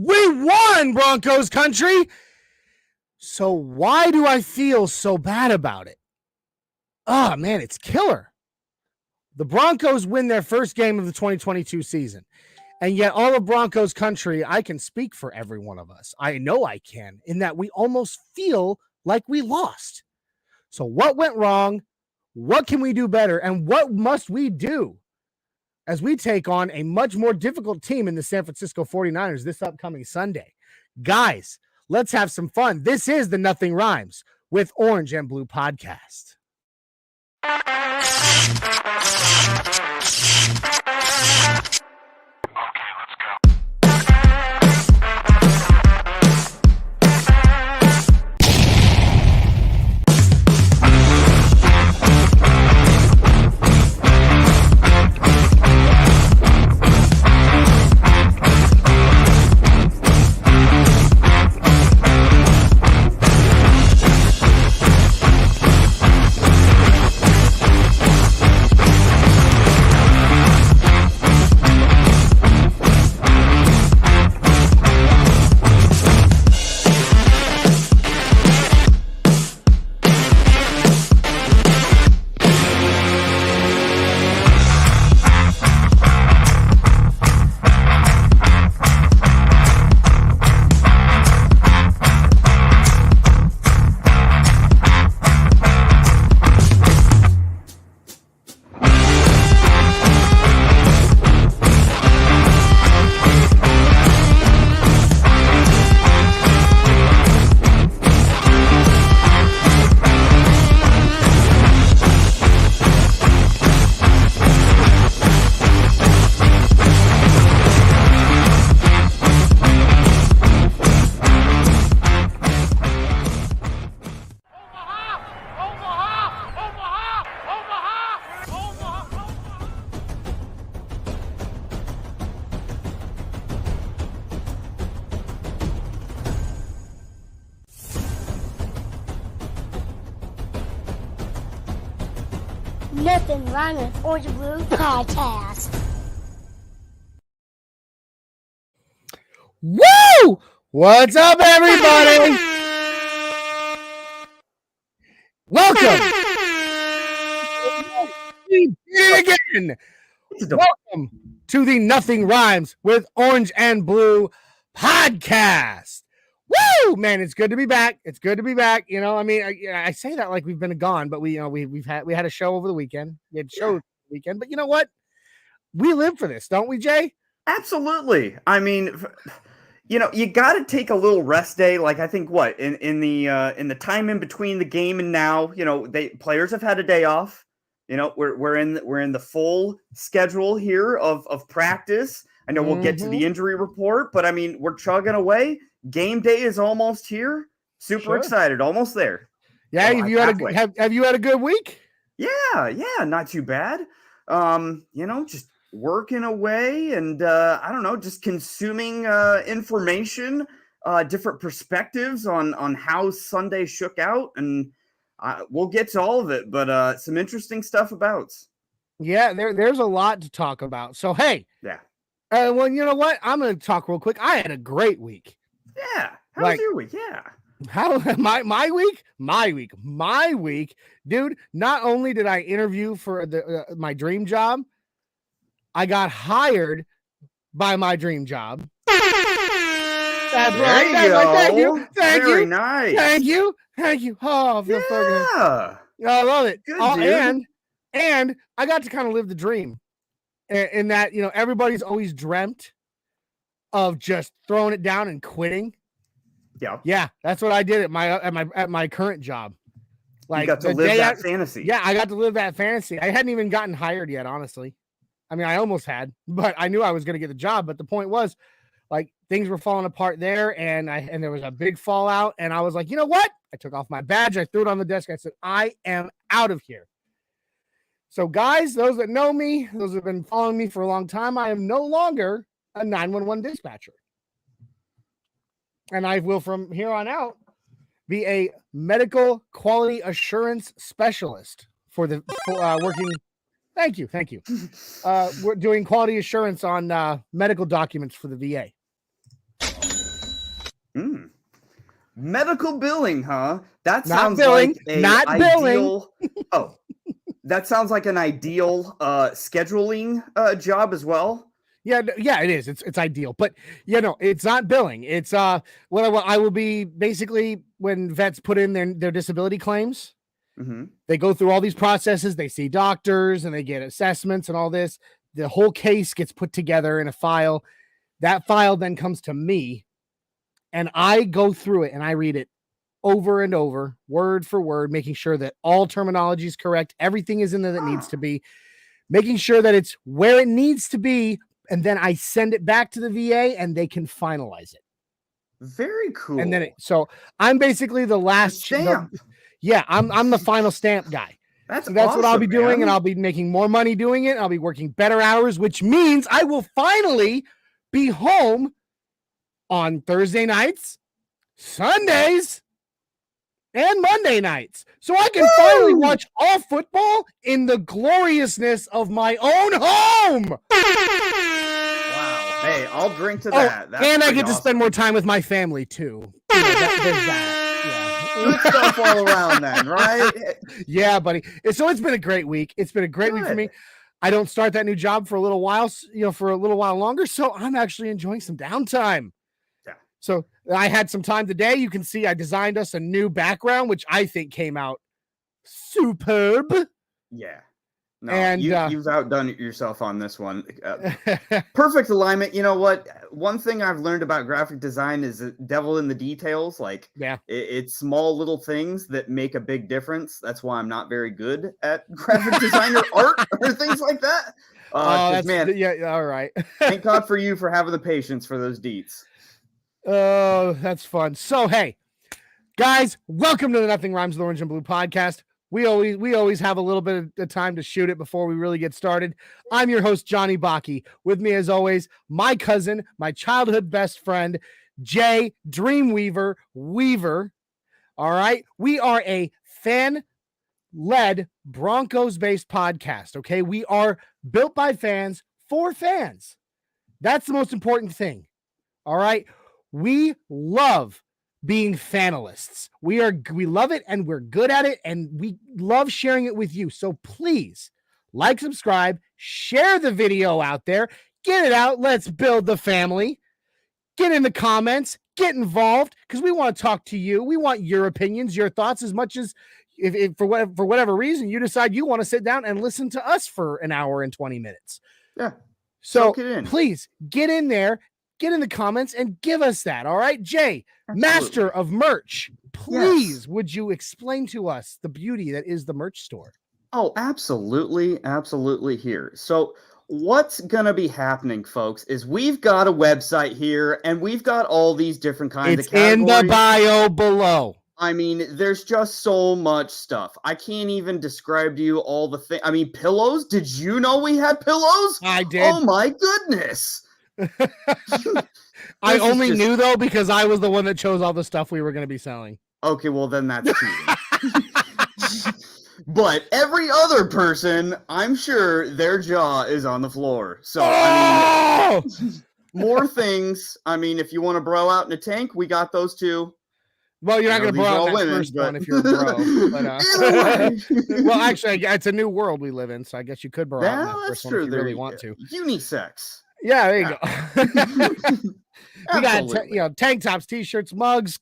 We won, Broncos Country. So why do I feel so bad about it? Oh, man, it's killer. The Broncos win their first game of the 2022 season. And yet all of Broncos Country, I can speak for every one of us. I know I can, in that we almost feel like we lost. So what went wrong? What can we do better? And what must we do as we take on a much more difficult team in the San Francisco 49ers this upcoming Sunday? Guys, let's have some fun. This is the Nothing Rhymes with Orange and Blue podcast. Nothing Wrong with Orange and Blue podcast. Woo! What's up, everybody? Welcome. We did it again. Welcome to the Nothing Rhymes with Orange and Blue podcast. Woo! Man, it's good to be back. It's good to be back. You know, I mean, I say that like we've been gone, but we had a show over the weekend. We had shows over the weekend, but you know what? We live for this, don't we, Jay? Absolutely. I mean, you know, you got to take a little rest day. Like I think in the time in between the game and now, you know, players have had a day off. You know, we're in the full schedule here of practice. I know we'll get to the injury report, but I mean, we're chugging away. Game day is almost here. Super excited, almost there. Yeah, have you had a good week? Yeah, not too bad. You know, just working away and I don't know, just consuming information, different perspectives on how Sunday shook out, and we'll get to all of it, but some interesting stuff about. Yeah, there's a lot to talk about. So hey, yeah. Well, you know what? I'm going to talk real quick. I had a great week. Yeah. How was your week? Yeah. How my week, dude. Not only did I interview for my dream job, I got hired by my dream job. That's right. Thank you. Very nice. Thank you. Oh, I feel so good. I love it. Good, and I got to kind of live the dream, in that, you know, everybody's always dreamt of just throwing it down and quitting. Yeah, that's what I did at my current job. Like, you got to live that fantasy. Yeah, I got to live that fantasy. I hadn't even gotten hired yet, honestly. I mean, I almost had, but I knew I was going to get the job. But the point was, like, things were falling apart there, and there was a big fallout. And I was like, you know what? I took off my badge, I threw it on the desk. I said, I am out of here. So, guys, those that know me, those that have been following me for a long time, I am no longer a 911 dispatcher. And I will, from here on out, be a medical quality assurance specialist for working. Thank you. We're doing quality assurance on medical documents for the VA. Mm. Medical billing, huh? That Not sounds billing, like a not ideal. Oh, that sounds like an ideal scheduling job as well. Yeah, it is. It's ideal, but it's not billing. It's what I will be basically when vets put in their disability claims. Mm-hmm. They go through all these processes. They see doctors and they get assessments and all this. The whole case gets put together in a file. That file then comes to me, and I go through it and I read it over and over, word for word, making sure that all terminology is correct. Everything is in there that needs to be, making sure that it's where it needs to be. And then I send it back to the VA and they can finalize it. Very cool. And then so I'm basically the last stamp. I'm the final stamp guy. That's awesome, what I'll be doing, man. and I'll be making more money doing it. I'll be working better hours, which means I will finally be home on Thursday nights, Sundays, and Monday nights. So I can finally watch all football in the gloriousness of my own home. Wow. Hey, I'll drink to that. That's and I get awesome. to spend more time with my family too. There's that. Good stuff all around then, right? Yeah, buddy. So it's been a great week. It's been a great week for me. I don't start that new job for a little while, for a little while longer. So I'm actually enjoying some downtime. Yeah. So I had some time today. You can see I designed us a new background, which I think came out superb. Yeah. No, and you've outdone yourself on this one. Perfect alignment. You know what? One thing I've learned about graphic design is the devil in the details. Like, it's small little things that make a big difference. That's why I'm not very good at graphic design or art or things like that. Man, yeah, all right. Thank God for you for having the patience for those deets. Oh, that's fun. So, hey, guys, welcome to the Nothing Rhymes with Orange and Blue podcast. We always have a little bit of time to shoot it before we really get started. I'm your host, Johnny Baki. With me, as always, my cousin, my childhood best friend, Jay Dreamweaver Weaver. All right. We are a fan-led Broncos-based podcast. Okay. We are built by fans for fans. That's the most important thing. All right. We love being fanalists. We love it and we're good at it and we love sharing it with you. So please like, subscribe, share the video out there, get it out. Let's build the family. Get in the comments, get involved because we want to talk to you. We want your opinions, your thoughts, as much as if for whatever reason you decide you want to sit down and listen to us for an hour and 20 minutes. Yeah. So please get in there. Get in the comments and give us that. All right, Jay, master of merch, please, would you explain to us the beauty that is the merch store? Oh, absolutely. Absolutely here. So what's going to be happening, folks, is we've got a website here and we've got all these different kinds of categories. It's in the bio below. I mean, there's just so much stuff. I can't even describe to you all the things. I mean, pillows. Did you know we had pillows? I did. Oh, my goodness. I only knew though because I was the one that chose all the stuff we were going to be selling. Okay, well then that's cheating. But every other person, I'm sure their jaw is on the floor. So I mean, more things. I mean, if you want to bro out in a tank, we got those too. Well, you're not going to bro out in that first one if you're a bro. But, well, actually, it's a new world we live in, so I guess you could bro out in that first one if you really want to. Unisex. Yeah, there you go. We got tank tops, t-shirts, mugs,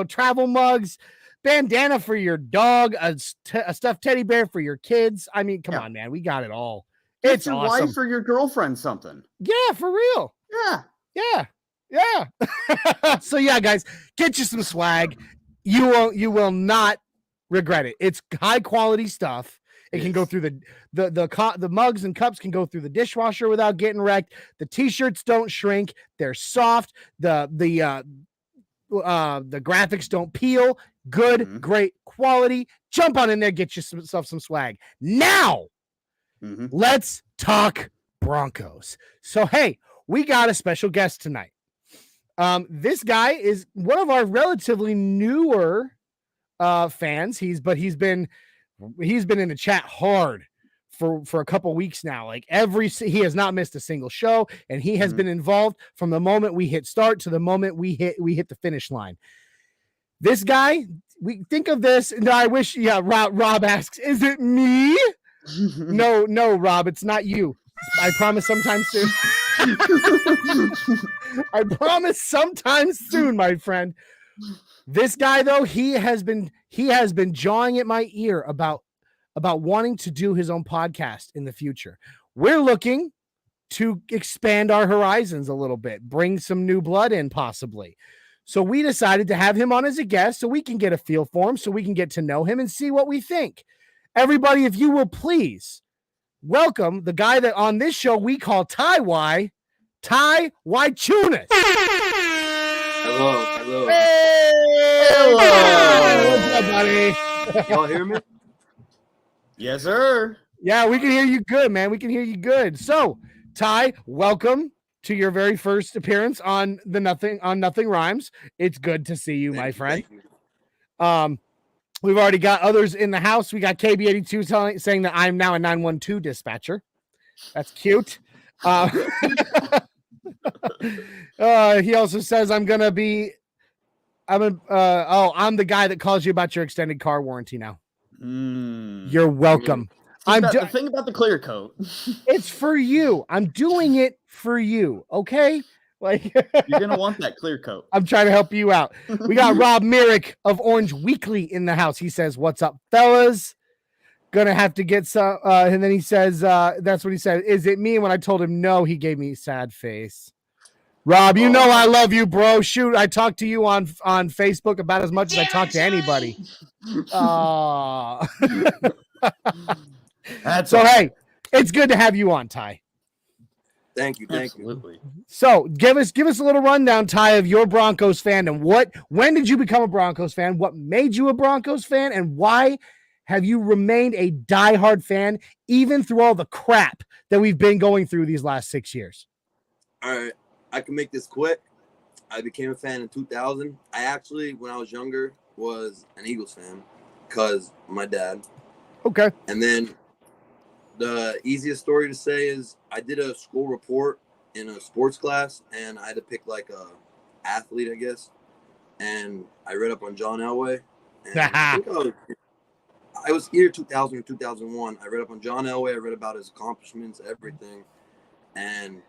travel mugs, bandana for your dog, a stuffed teddy bear for your kids. I mean, come on, man, we got it all. It's your wife or your girlfriend something. Yeah, for real. Yeah. So yeah, guys, get you some swag. You will not regret it. It's high quality stuff. It can go through the mugs and cups can go through the dishwasher without getting wrecked. The t-shirts don't shrink. They're soft. The graphics don't peel. Good, great quality. Jump on in there, get yourself some swag. Now, let's talk Broncos. So, hey, we got a special guest tonight. This guy is one of our relatively newer fans. He's been in the chat hard for a couple weeks now. Like he has not missed a single show, and he has been involved from the moment we hit start to the moment we hit the finish line. This guy, we think of this, and I wish, Rob asks, is it me? No, Rob, it's not you. I promise sometime soon. I promise sometime soon, my friend. This guy, though, he has been jawing at my ear about wanting to do his own podcast in the future. We're looking to expand our horizons a little bit, bring some new blood in possibly. So we decided to have him on as a guest so we can get a feel for him, so we can get to know him and see what we think. Everybody, if you will please welcome the guy that on this show we call Ty Y Tunis. Hello. Hey! Hello. What's up, buddy? Y'all hear me? Yes, sir. Yeah, we can hear you good, man. We can hear you good. So, Ty, welcome to your very first appearance on Nothing Rhymes. It's good to see you, my friend. We've already got others in the house. We got KB82 saying that I'm now a 912 dispatcher. That's cute. He also says I'm the guy that calls you about your extended car warranty now. You're welcome. The thing about the clear coat. It's for you. I'm doing it for you. Okay. Like you're going to want that clear coat. I'm trying to help you out. We got Rob Myrick of Orange Weekly in the house. He says, "What's up, fellas? Gonna have to get some." And then he says, "That's what he said. Is it me?" And when I told him no, he gave me a sad face. Rob, you know I love you, bro. Shoot, I talk to you on Facebook about as much as I talk to anybody. Hey, it's good to have you on, Ty. Thank you. Absolutely. So give us a little rundown, Ty, of your Broncos fandom. When did you become a Broncos fan? What made you a Broncos fan? And why have you remained a diehard fan even through all the crap that we've been going through these last 6 years? All right, I can make this quick. I became a fan in 2000. I actually, when I was younger, was an Eagles fan because my dad. Okay. And then the easiest story to say is I did a school report in a sports class, and I had to pick like a athlete, I guess. And I read up on John Elway. And I think I was either 2000 or 2001. I read up on John Elway. I read about his accomplishments, everything. And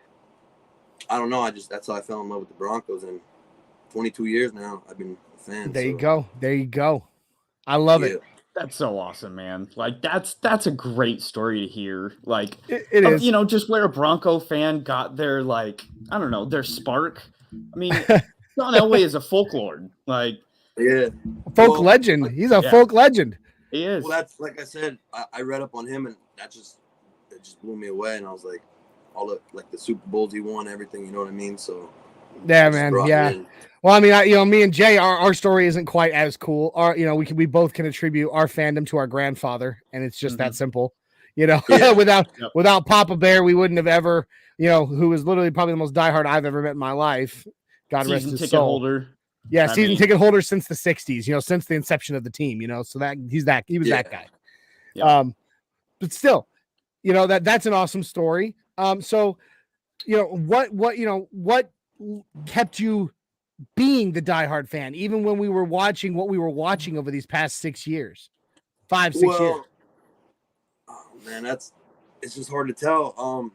I don't know. That's how I fell in love with the Broncos. And 22 years now, I've been a fan. There you go. I love it. That's so awesome, man. Like that's a great story to hear. Like it is, just where a Bronco fan got their their spark. I mean, John Elway is a folklore. Like folk legend. He's a folk legend. He is. Well, that's like I said. I read up on him, and it just blew me away. And I was like, all the Super Bowls he won, everything. You know what I mean? So yeah, man. Yeah. Well, I mean, me and Jay, our story isn't quite as cool. We both can attribute our fandom to our grandfather, and it's just that simple. Without Papa Bear, we wouldn't have ever, who was literally probably the most diehard I've ever met in my life. God rest his soul. Holder. Yeah, season ticket holder since the 60s, since the inception of the team, so that he was that guy. Yeah. But still, that's an awesome story. So, what kept you being the diehard fan, even when we were watching what we were watching over these past 6 years, 5-6 years? Oh man, it's just hard to tell.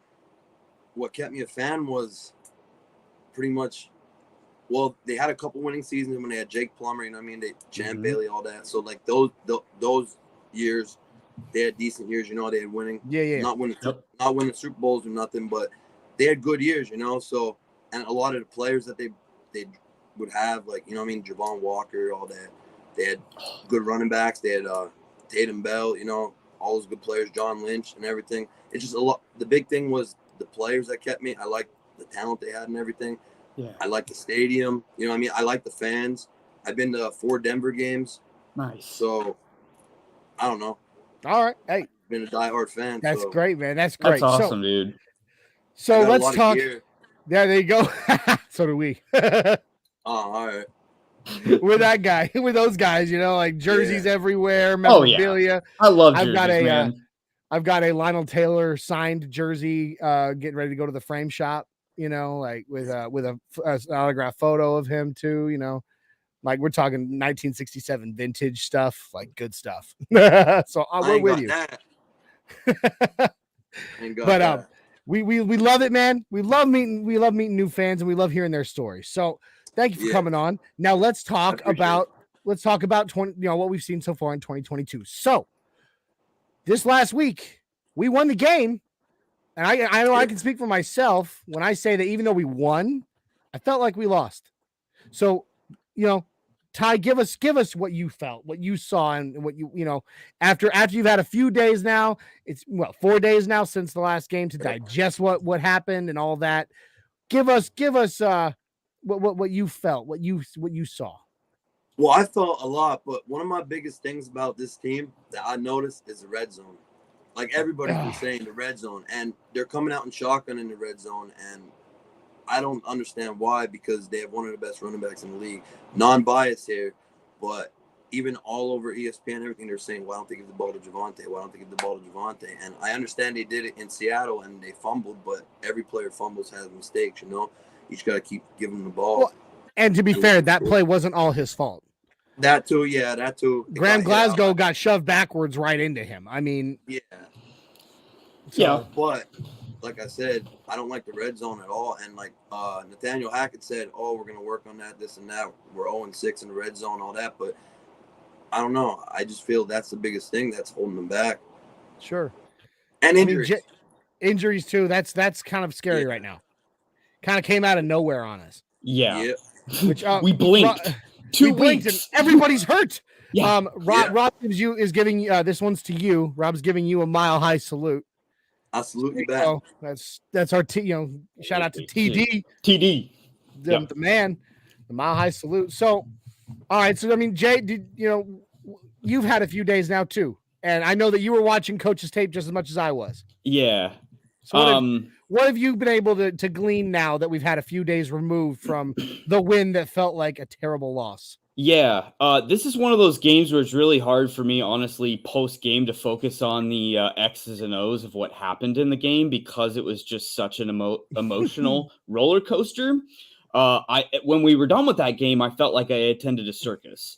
What kept me a fan was pretty much, they had a couple winning seasons when they had Jake Plummer, they Champ Bailey, all that. So like those years, they had decent years, they had winning, not winning Super Bowls or nothing, but they had good years, So, and a lot of the players that they would have, like, Javon Walker, all that. They had good running backs. They had Tatum Bell, all those good players, John Lynch and everything. It's just a lot. The big thing was the players that kept me. I liked the talent they had and everything. Yeah. I liked the stadium. I like the fans. I've been to 4 Denver games. Nice. So, I don't know. All right. Hey. Been a diehard fan. That's great, man. That's great. That's awesome, dude. So let's talk. Yeah, there you go. So do we. All right. We're that guy. We're those guys, like jerseys everywhere, memorabilia. I love jerseys, man. I've got a Lionel Taylor signed jersey, getting ready to go to the frame shop. You know, like with an autograph photo of him too. You know, like we're talking 1967 vintage stuff, like good stuff. So we're with you. But we love it, man. We love meeting new fans, and we love hearing their stories. So thank you for coming on. Now let's talk about 20, what we've seen so far in 2022. So this last week we won the game, and I know I can speak for myself when I say that even though we won, I felt like we lost. So, Ty, give us what you felt, what you saw, and what after you've had a few days now. It's 4 days now since the last game to digest what happened and all that. Give us what you felt, what you saw. Well, I felt a lot, but one of my biggest things about this team that I noticed is the red zone. Like everybody's been saying, the red zone, and they're coming out in shotgun in the red zone, and I don't understand why, because they have one of the best running backs in the league. Non-biased here, but even all over ESPN, everything they're saying, why don't they give the ball to Javonte? Why don't they give the ball to Javonte? And I understand they did it in Seattle and they fumbled, but every player fumbles has mistakes, You just got to keep giving them the ball. Well, and to be fair, that play wasn't all his fault. That too, yeah, that too. Graham Glasgow got shoved backwards right into him. I mean, but like I said, I don't like the red zone at all. And like Nathaniel Hackett said, we're going to work on that, this and that. We're 0-6 in the red zone, all that. But I don't know. I just feel that's the biggest thing that's holding them back. Sure. And injuries. Injuries too. That's kind of scary right now. Kind of came out of nowhere on us. Yeah. Which we blinked. 2 weeks. And everybody's hurt. Yeah. Rob is giving this one's to you. Rob's giving you a mile high salute. I salute you back. Oh, that's our shout out to TD. TD. The man, the mile high salute. So, all right. So, I mean, Jay, you've had a few days now too. And I know that you were watching Coach's tape just as much as I was. Yeah. So what have you been able to glean now that we've had a few days removed from the win that felt like a terrible loss? Yeah. This is one of those games where it's really hard for me, honestly, post-game to focus on the X's and O's of what happened in the game because it was just such an emotional roller coaster. When we were done with that game, I felt like I attended a circus.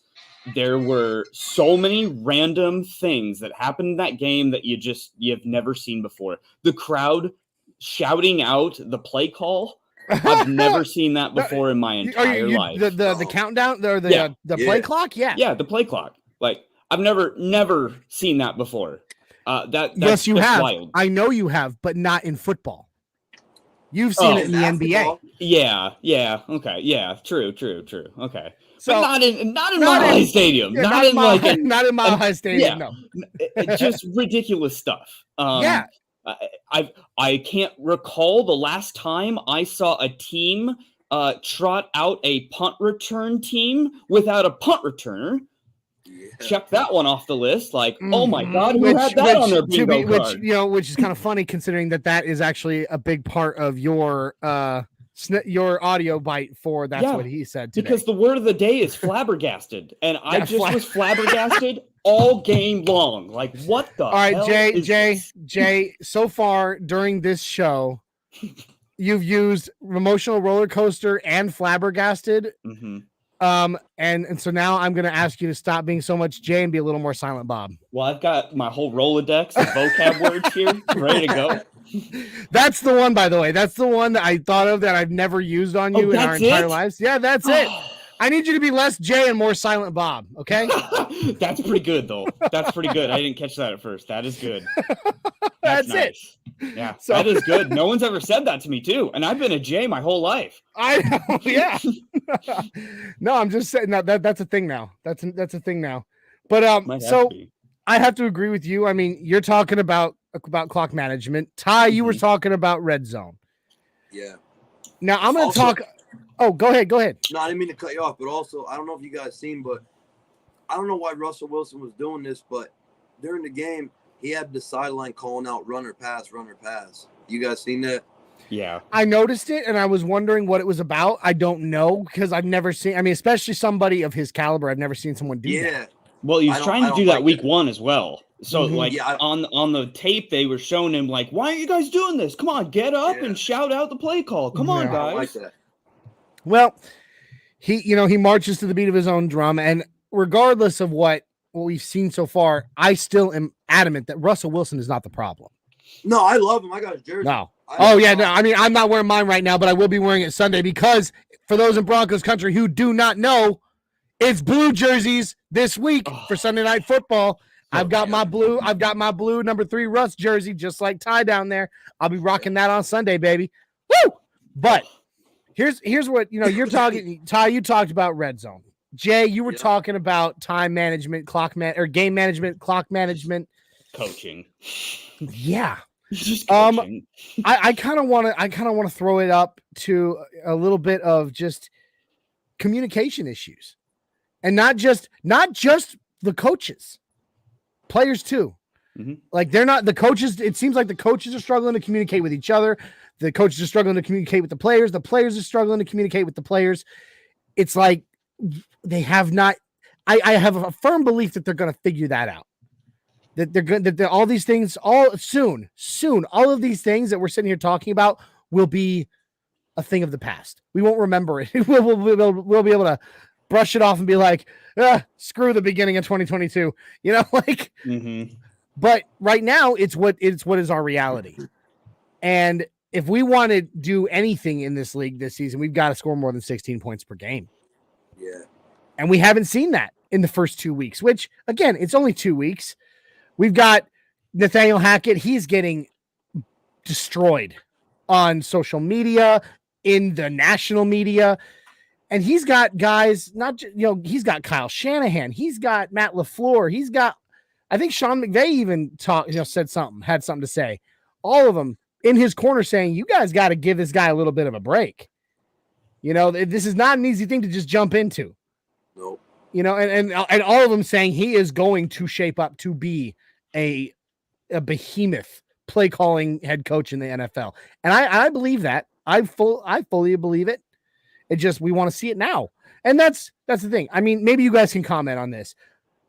There were so many random things that happened in that game that you've never seen before. The crowd shouting out the play call. I've never seen that before in my entire life. The countdown or the play clock? Yeah. Yeah, the play clock. Like I've never seen that before. Yes, you have. Wild. I know you have, but not in football. You've seen it in the NBA. Yeah. Okay. Yeah. True. Okay. So but not in Mile High Stadium. Yeah, not in Mile High Stadium. Yeah. No. Just ridiculous stuff. I can't recall the last time I saw a team trot out a punt return team without a punt returner. Yeah. Check that one off the list. Like, oh my God, who had that on their bingo card? Which is kind of funny considering that is actually a big part of your audio bite for that's what he said today. Because the word of the day is flabbergasted, and I was flabbergasted all game long. Like, what the? All right, Jay. So far during this show, you've used emotional roller coaster and flabbergasted. Mm-hmm. And so now I'm going to ask you to stop being so much Jay and be a little more Silent Bob. Well, I've got my whole Rolodex of vocab words here ready to go. That's the one, by the way. That's the one that I thought of that I've never used on you in our entire lives. Yeah, that's it. I need you to be less Jay and more Silent Bob. Okay. That's pretty good, though. That's pretty good. I didn't catch that at first. That is good. That's nice. It. Yeah, so, that is good. No one's ever said that to me, too. And I've been a Jay my whole life. I know. Yeah. No, I'm just saying that's a thing now. That's a thing now. But so I have to agree with you. I mean, you're talking about clock management. Ty, you were talking about red zone. Yeah. Now I'm going to talk. Oh, go ahead. No, I didn't mean to cut you off, but also I don't know if you guys seen, but I don't know why Russell Wilson was doing this, but during the game he had the sideline calling out run or pass. You guys seen that? Yeah. I noticed it, and I was wondering what it was about. I don't know because I've never seen. I mean, especially somebody of his caliber, I've never seen someone do that. Well, he was trying to do that week one as well. So like Yeah, on the tape, they were showing him like, why are you guys doing this? Come on, get up and shout out the play call. Come on, Yeah. I don't like guys. that. Well, he marches to the beat of his own drum, and regardless of what we've seen so far, I still am adamant that Russell Wilson is not the problem. No, I love him. I got his jersey. No. Oh yeah, no. I mean, I'm not wearing mine right now, but I will be wearing it Sunday because for those in Broncos country who do not know, it's blue jerseys this week for Sunday Night Football. I've got my blue number 3 Russ jersey, just like Ty down there. I'll be rocking that on Sunday, baby. Woo! But here's what you're talking. Ty, you talked about red zone. Jay, you were talking about time management, game management, clock management, Coaching. Yeah. Just coaching. I kind of want to throw it up to a little bit of just communication issues, and not just the coaches, players too. Mm-hmm. Like they're not the coaches. It seems like the coaches are struggling to communicate with each other. The coaches are struggling to communicate with the players. The players are struggling to communicate with the players. It's like they have not. I have a firm belief that they're going to figure that out. That they're good. That all these things, soon, all of these things that we're sitting here talking about will be a thing of the past. We won't remember it. We'll be able to brush it off and be like, screw the beginning of 2022. Like. Mm-hmm. But right now, it's what is our reality. And if we want to do anything in this league this season, we've got to score more than 16 points per game. Yeah. And we haven't seen that in the first 2 weeks, which, again, it's only 2 weeks. We've got Nathaniel Hackett. He's getting destroyed on social media, in the national media. And he's got guys, he's got Kyle Shanahan. He's got Matt LaFleur. He's got, I think Sean McVay even had something to say. All of them in his corner saying, you guys got to give this guy a little bit of a break. This is not an easy thing to just jump into. Nope. And all of them saying he is going to shape up to be a behemoth play calling head coach in the NFL. And I believe that. I fully believe it. It just, we want to see it now. And that's the thing. I mean, maybe you guys can comment on this.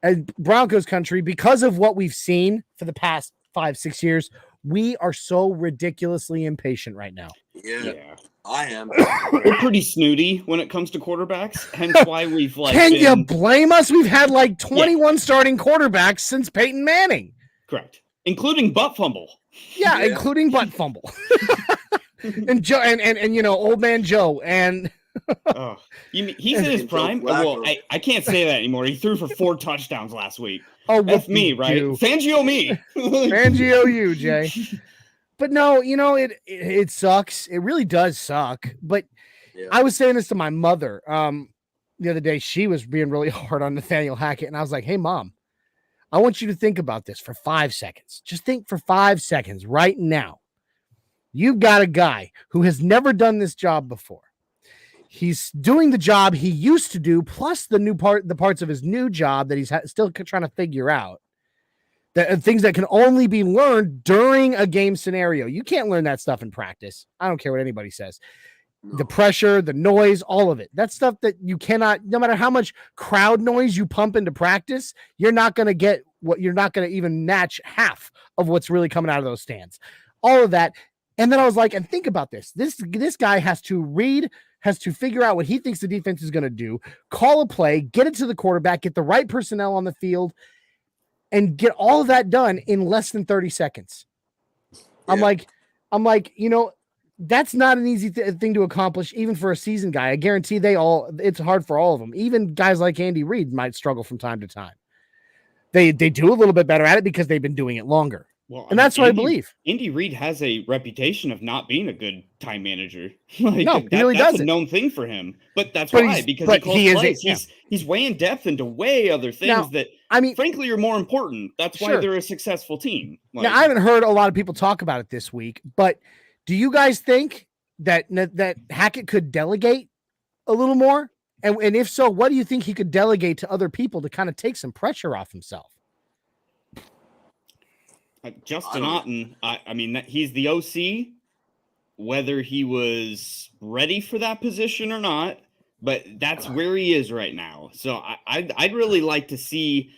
And Broncos country, because of what we've seen for the past 5-6 years, we are so ridiculously impatient right now. Yeah. I am. We're pretty snooty when it comes to quarterbacks, hence why we've Can you blame us? We've had like 21 starting quarterbacks since Peyton Manning. Correct. Including butt fumble. Yeah. Including butt fumble. and Joe and old man Joe and he's in his prime. Well, I can't say that anymore. He threw for 4 touchdowns last week. Oh, that's me, right? Fangio me. Fangio you, Jay. But no, it sucks. It really does suck. But I was saying this to my mother the other day. She was being really hard on Nathaniel Hackett. And I was like, hey, Mom, I want you to think about this for 5 seconds. Just think for 5 seconds right now. You've got a guy who has never done this job before. He's doing the job he used to do, plus the parts of his new job that he's still trying to figure out. Things that can only be learned during a game scenario. You can't learn that stuff in practice. I don't care what anybody says. The pressure, the noise, all of it. That's stuff that you cannot, no matter how much crowd noise you pump into practice, you're not going to get you're not going to even match half of what's really coming out of those stands. All of that. And then I was like, and think about this. This guy has to figure out what he thinks the defense is going to do, call a play, get it to the quarterback, get the right personnel on the field, and get all of that done in less than 30 seconds. Yeah. I'm like, that's not an easy thing to accomplish, even for a seasoned guy. I guarantee it's hard for all of them. Even guys like Andy Reid might struggle from time to time. They do a little bit better at it because they've been doing it longer. Well, that's what I believe. Andy Reid has a reputation of not being a good time manager. No, he really that's doesn't. A known thing for him. But that's why, because he calls plays. He's way in depth into way other things that, frankly, are more important. That's why they're a successful team. Now, I haven't heard a lot of people talk about it this week, but do you guys think that Hackett could delegate a little more? And if so, what do you think he could delegate to other people to kind of take some pressure off himself? Justin Otten, I mean, he's the OC, whether he was ready for that position or not, but that's where he is right now. So I'd really like to see,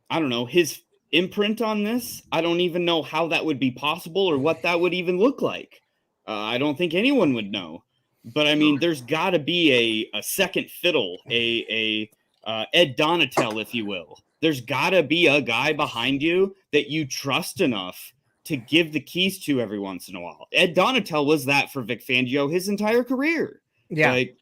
I don't know, his imprint on this, I don't even know how that would be possible or what that would even look like. I don't think anyone would know. But I mean, there's got to be a second fiddle, a Ed Donatel, if you will. There's got to be a guy behind you that you trust enough to give the keys to every once in a while. Ed Donatel was that for Vic Fangio his entire career. Yeah. Like,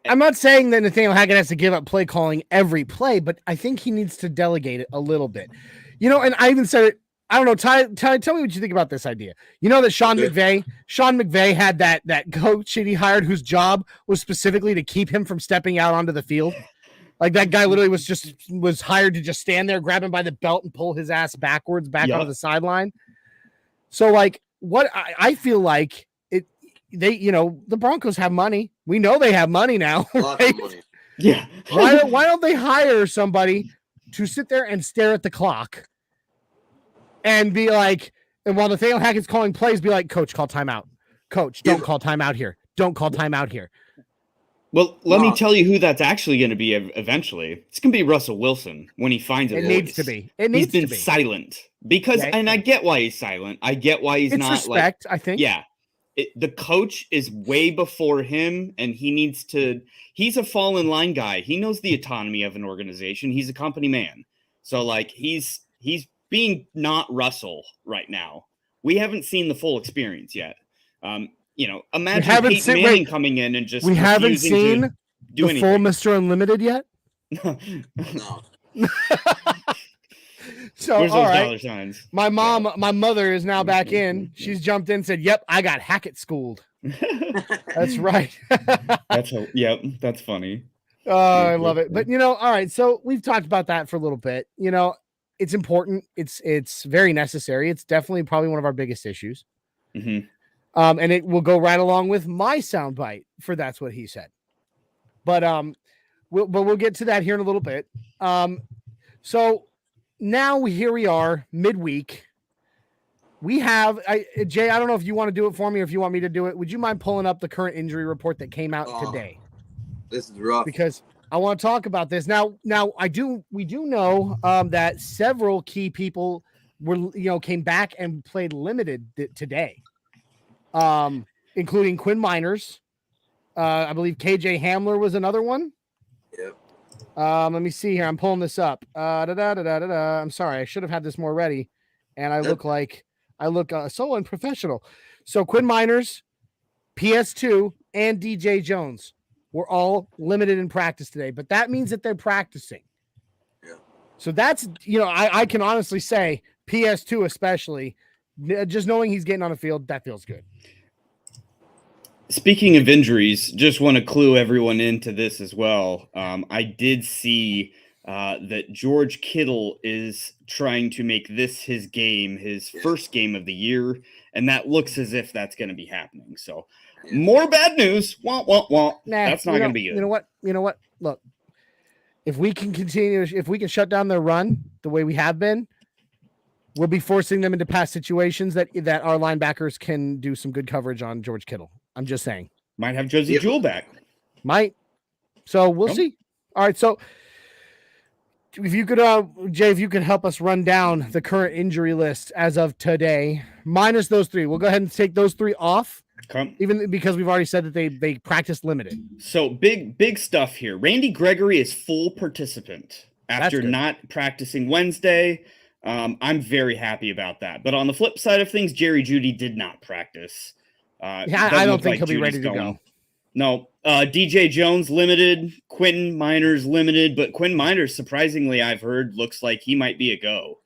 I'm not saying that Nathaniel Hackett has to give up play calling every play, but I think he needs to delegate it a little bit. You know, and I even said it, I don't know, Ty, tell me what you think about this idea. You know that Sean McVay had that coach he hired whose job was specifically to keep him from stepping out onto the field. Like that guy literally was hired to just stand there, grab him by the belt and pull his ass backwards back onto the sideline. So like what I feel like the Broncos have money. We know they have money now. Right? Money. Yeah. Why don't they hire somebody to sit there and stare at the clock and be like, and while Nathaniel Hackett's calling plays, be like, Coach, call timeout. Coach, don't call timeout here. Don't call timeout here. Well, let me tell you who that's actually going to be eventually. It's going to be Russell Wilson when he finds a voice. It needs to be. He's been silent because, and I get why he's silent. I get why he's not respect, I think. Yeah. The coach is way before him, and he's a fall in line guy. He knows the autonomy of an organization. He's a company man. So like he's being not Russell right now. We haven't seen the full experience yet. Imagine Peyton Manning coming in and just we haven't seen the full Mr. Unlimited yet. No. So where's all those right. dollar signs? My mother is now back in. She's jumped in and said, "Yep, I got Hackett schooled." That's right. That's funny. Oh, I love it. But all right. So we've talked about that for a little bit. It's important. It's very necessary. It's definitely probably one of our biggest issues. Mm-hmm. And it will go right along with my soundbite for that's what he said. But we'll get to that here in a little bit. So now here we are midweek. We have Jay. I don't know if you want to do it for me or if you want me to do it. Would you mind pulling up the current injury report that came out today? This is rough because I want to talk about this now. We do know that several key people came back and played limited today. Including Quinn Miners. I believe KJ Hamler was another one. Yep. Let me see here. I'm pulling this up. I'm sorry. I should have had this more ready. And I look so unprofessional. So Quinn Miners, PS2, and DJ Jones were all limited in practice today, but that means that they're practicing. Yeah. So that's, I can honestly say PS2, especially just knowing he's getting on the field, that feels good. Speaking of injuries, just want to clue everyone into this as well. I did see that George Kittle is trying to make this his game, his first game of the year, and that looks as if that's going to be happening. So more bad news. Wah, wah, wah. That's not going to be good. You know what? Look, if we can shut down their run the way we have been, we'll be forcing them into pass situations that our linebackers can do some good coverage on George Kittle. I'm just saying. Might have Josie Jewell back. Might. So we'll see. All right. So if you could, Jay, if you could help us run down the current injury list as of today, minus those three. We'll go ahead and take those three off. Even because we've already said that they practice limited. So big stuff here. Randy Gregory is full participant after not practicing Wednesday. I'm very happy about that. But on the flip side of things, Jerry Jeudy did not practice. I don't think he'll be ready to go. No. DJ Jones limited, Quinn Miners limited, but Quinn Miners, surprisingly, I've heard, looks like he might be a go,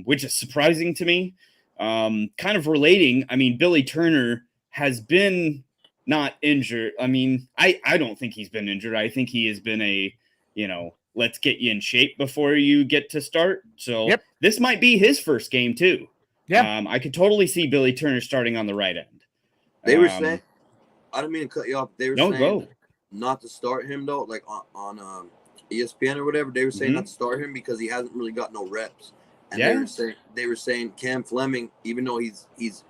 which is surprising to me. Kind of relating, Billy Turner has been not injured. I don't think he's been injured. I think he has been let's get you in shape before you get to start. So This might be his first game too. Yeah. I could totally see Billy Turner starting on the right end. They were saying, I don't mean to cut you off. They were saying not to start him though, like on ESPN or whatever. They were saying not to start him because he hasn't really got no reps. And they were saying Cam Fleming, even though he's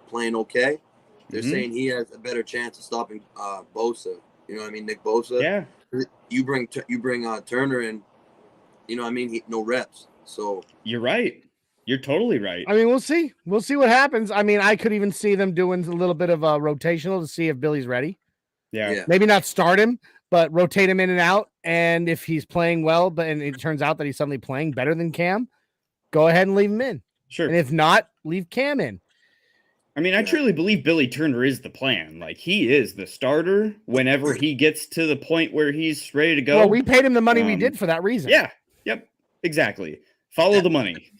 playing okay, they're saying he has a better chance of stopping Bosa. You know what I mean? Nick Bosa. Yeah. You bring Turner in. You know what I mean? No reps. So you're right. You're totally right. I mean, we'll see. We'll see what happens. I mean, I could even see them doing a little bit of a rotational to see if Billy's ready. Yeah. Maybe not start him, but rotate him in and out. And if he's playing well, and it turns out that he's suddenly playing better than Cam, go ahead and leave him in. Sure. And if not, leave Cam in. I mean, I truly believe Billy Turner is the plan. Like, he is the starter whenever he gets to the point where he's ready to go. Well, we paid him the money we did for that reason. Yeah. Yep. Exactly. Follow the money.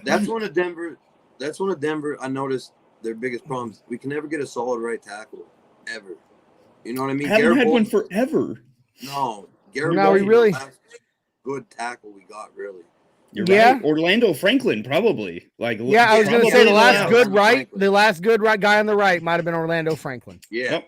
That's one of Denver. I noticed their biggest problems. We can never get a solid right tackle ever. You know what I mean? Haven't had one forever. No, Garrett. No, we really good tackle we got really. You're right. Orlando Franklin, probably. Like, I was going to say the last good right guy on the right might have been Orlando Franklin. Yeah.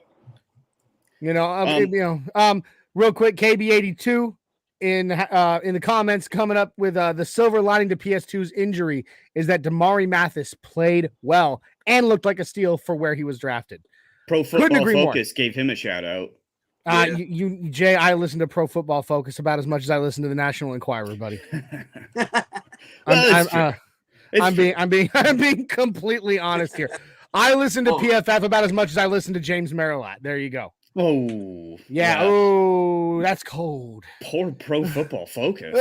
Yep. Real quick, KB82 in the comments coming up with the silver lining to PS2's injury is that Damari Mathis played well and looked like a steal for where he was drafted. Pro Football Focus gave him a shout out. Jay, I listen to Pro Football Focus about as much as I listen to the National Enquirer, buddy. I'm being completely honest here. I listen to PFF about as much as I listen to James Marilat. There you go. Oh, yeah. Oh, that's cold. Poor Pro Football Focus.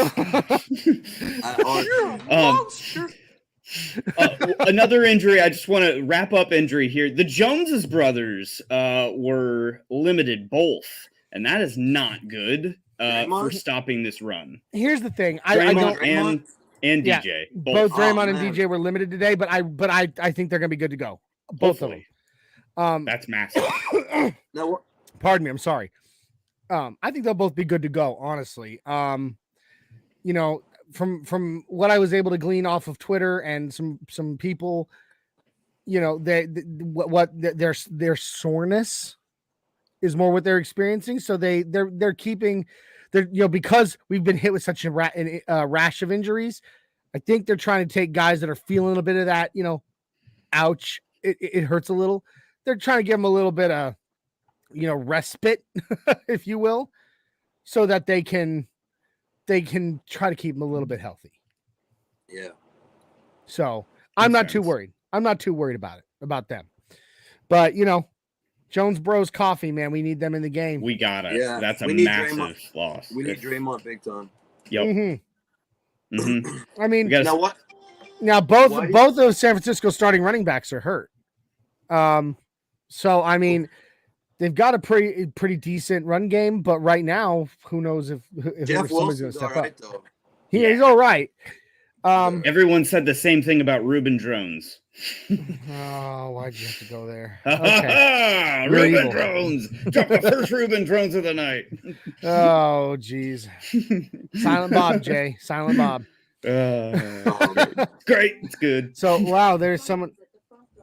Another injury. I just want to wrap up injury here. The Joneses brothers were limited both, and that is not good for stopping this run. Here's the thing: Draymond and DJ, both Draymond and DJ were limited today, but I think they're going to be good to go. Both Hopefully. of them. That's massive. Pardon me. I'm sorry. I think they'll both be good to go. Honestly, from what I was able to glean off of Twitter and some people, their soreness is more what they're experiencing. So they're keeping because we've been hit with such a rash of injuries. I think they're trying to take guys that are feeling a bit of that, ouch, it hurts a little. They're trying to give them a little bit of, respite, if you will, so that they can try to keep them a little bit healthy. Yeah. So I'm not too worried. I'm not too worried about them. But Jones Bros Coffee, man, we need them in the game. We got it. Yeah. That's a massive loss. We need Draymond big time. Yep. Mm-hmm. Mm-hmm. I mean, now what? Now both of San Francisco starting running backs are hurt. So I mean, they've got a pretty decent run game, but right now, who knows if Jeff somebody's going Wilson's to step right, up? though. He's all right. Everyone said the same thing about Reuben Drones. Oh, why'd you have to go there? Okay. Reuben Drones. Drop the first Reuben Drones of the night. Oh, geez. Silent Bob, Jay. Silent Bob. Great. It's good. So, wow, there's someone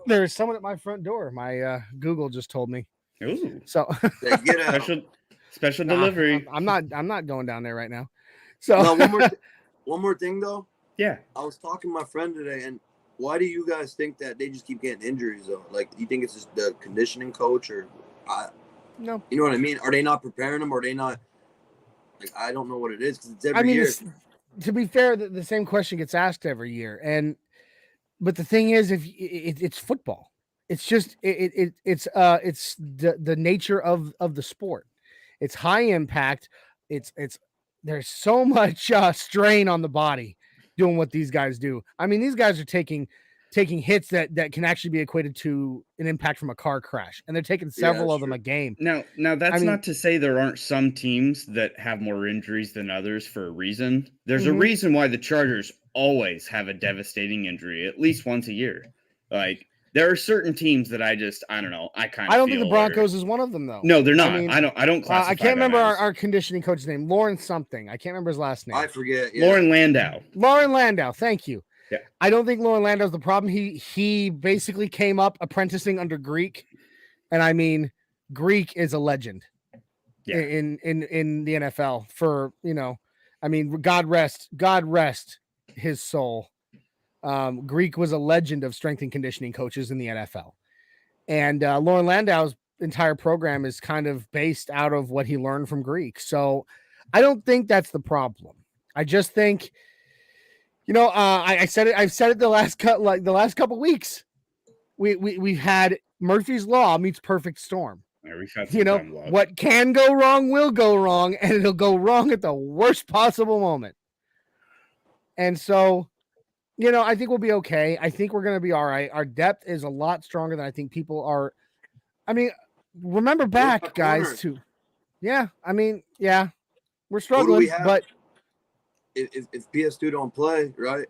at my front door. My Google just told me. Ooh. So get out. Special delivery. I'm not going down there right now. So one more thing though. Yeah. I was talking to my friend today, and why do you guys think that they just keep getting injuries though? Like, do you think it's just the conditioning coach or no? You know what I mean? Are they not preparing them? Or are they not? Like, I don't know what it is because it's every year. To be fair, the same question gets asked every year, but the thing is, if it's football, it's just it's the nature of the sport. It's high impact. It's there's so much strain on the body doing what these guys do. I mean, these guys are taking hits that can actually be equated to an impact from a car crash, and they're taking several of them a game. Now that's not to say there aren't some teams that have more injuries than others for a reason. There's a reason why the Chargers always have a devastating injury at least once a year. Like, there are certain teams that I don't know. I don't think the Broncos is one of them though. No, they're not. I don't classify I can't remember our conditioning coach's name. Lauren something. I can't remember his last name. I forget. Yeah. Lauren Landau. Thank you. Yeah. I don't think Lauren Landau's the problem. He basically came up apprenticing under Greek. And I mean, Greek is a legend in the NFL for, I mean, God rest his soul. Greek was a legend of strength and conditioning coaches in the NFL. And Lauren Landau's entire program is kind of based out of what he learned from Greek. So I don't think that's the problem. I just think, I said it. I've said it the last couple weeks. We've had Murphy's Law meets perfect storm. Yeah, we've had some dumb luck. What can go wrong will go wrong, and it'll go wrong at the worst possible moment. And so, I think we'll be okay. I think we're going to be all right. Our depth is a lot stronger than I think people are. I mean, remember back, guys, too. Yeah, I mean, yeah, we're struggling, but if PS2 don't play, right?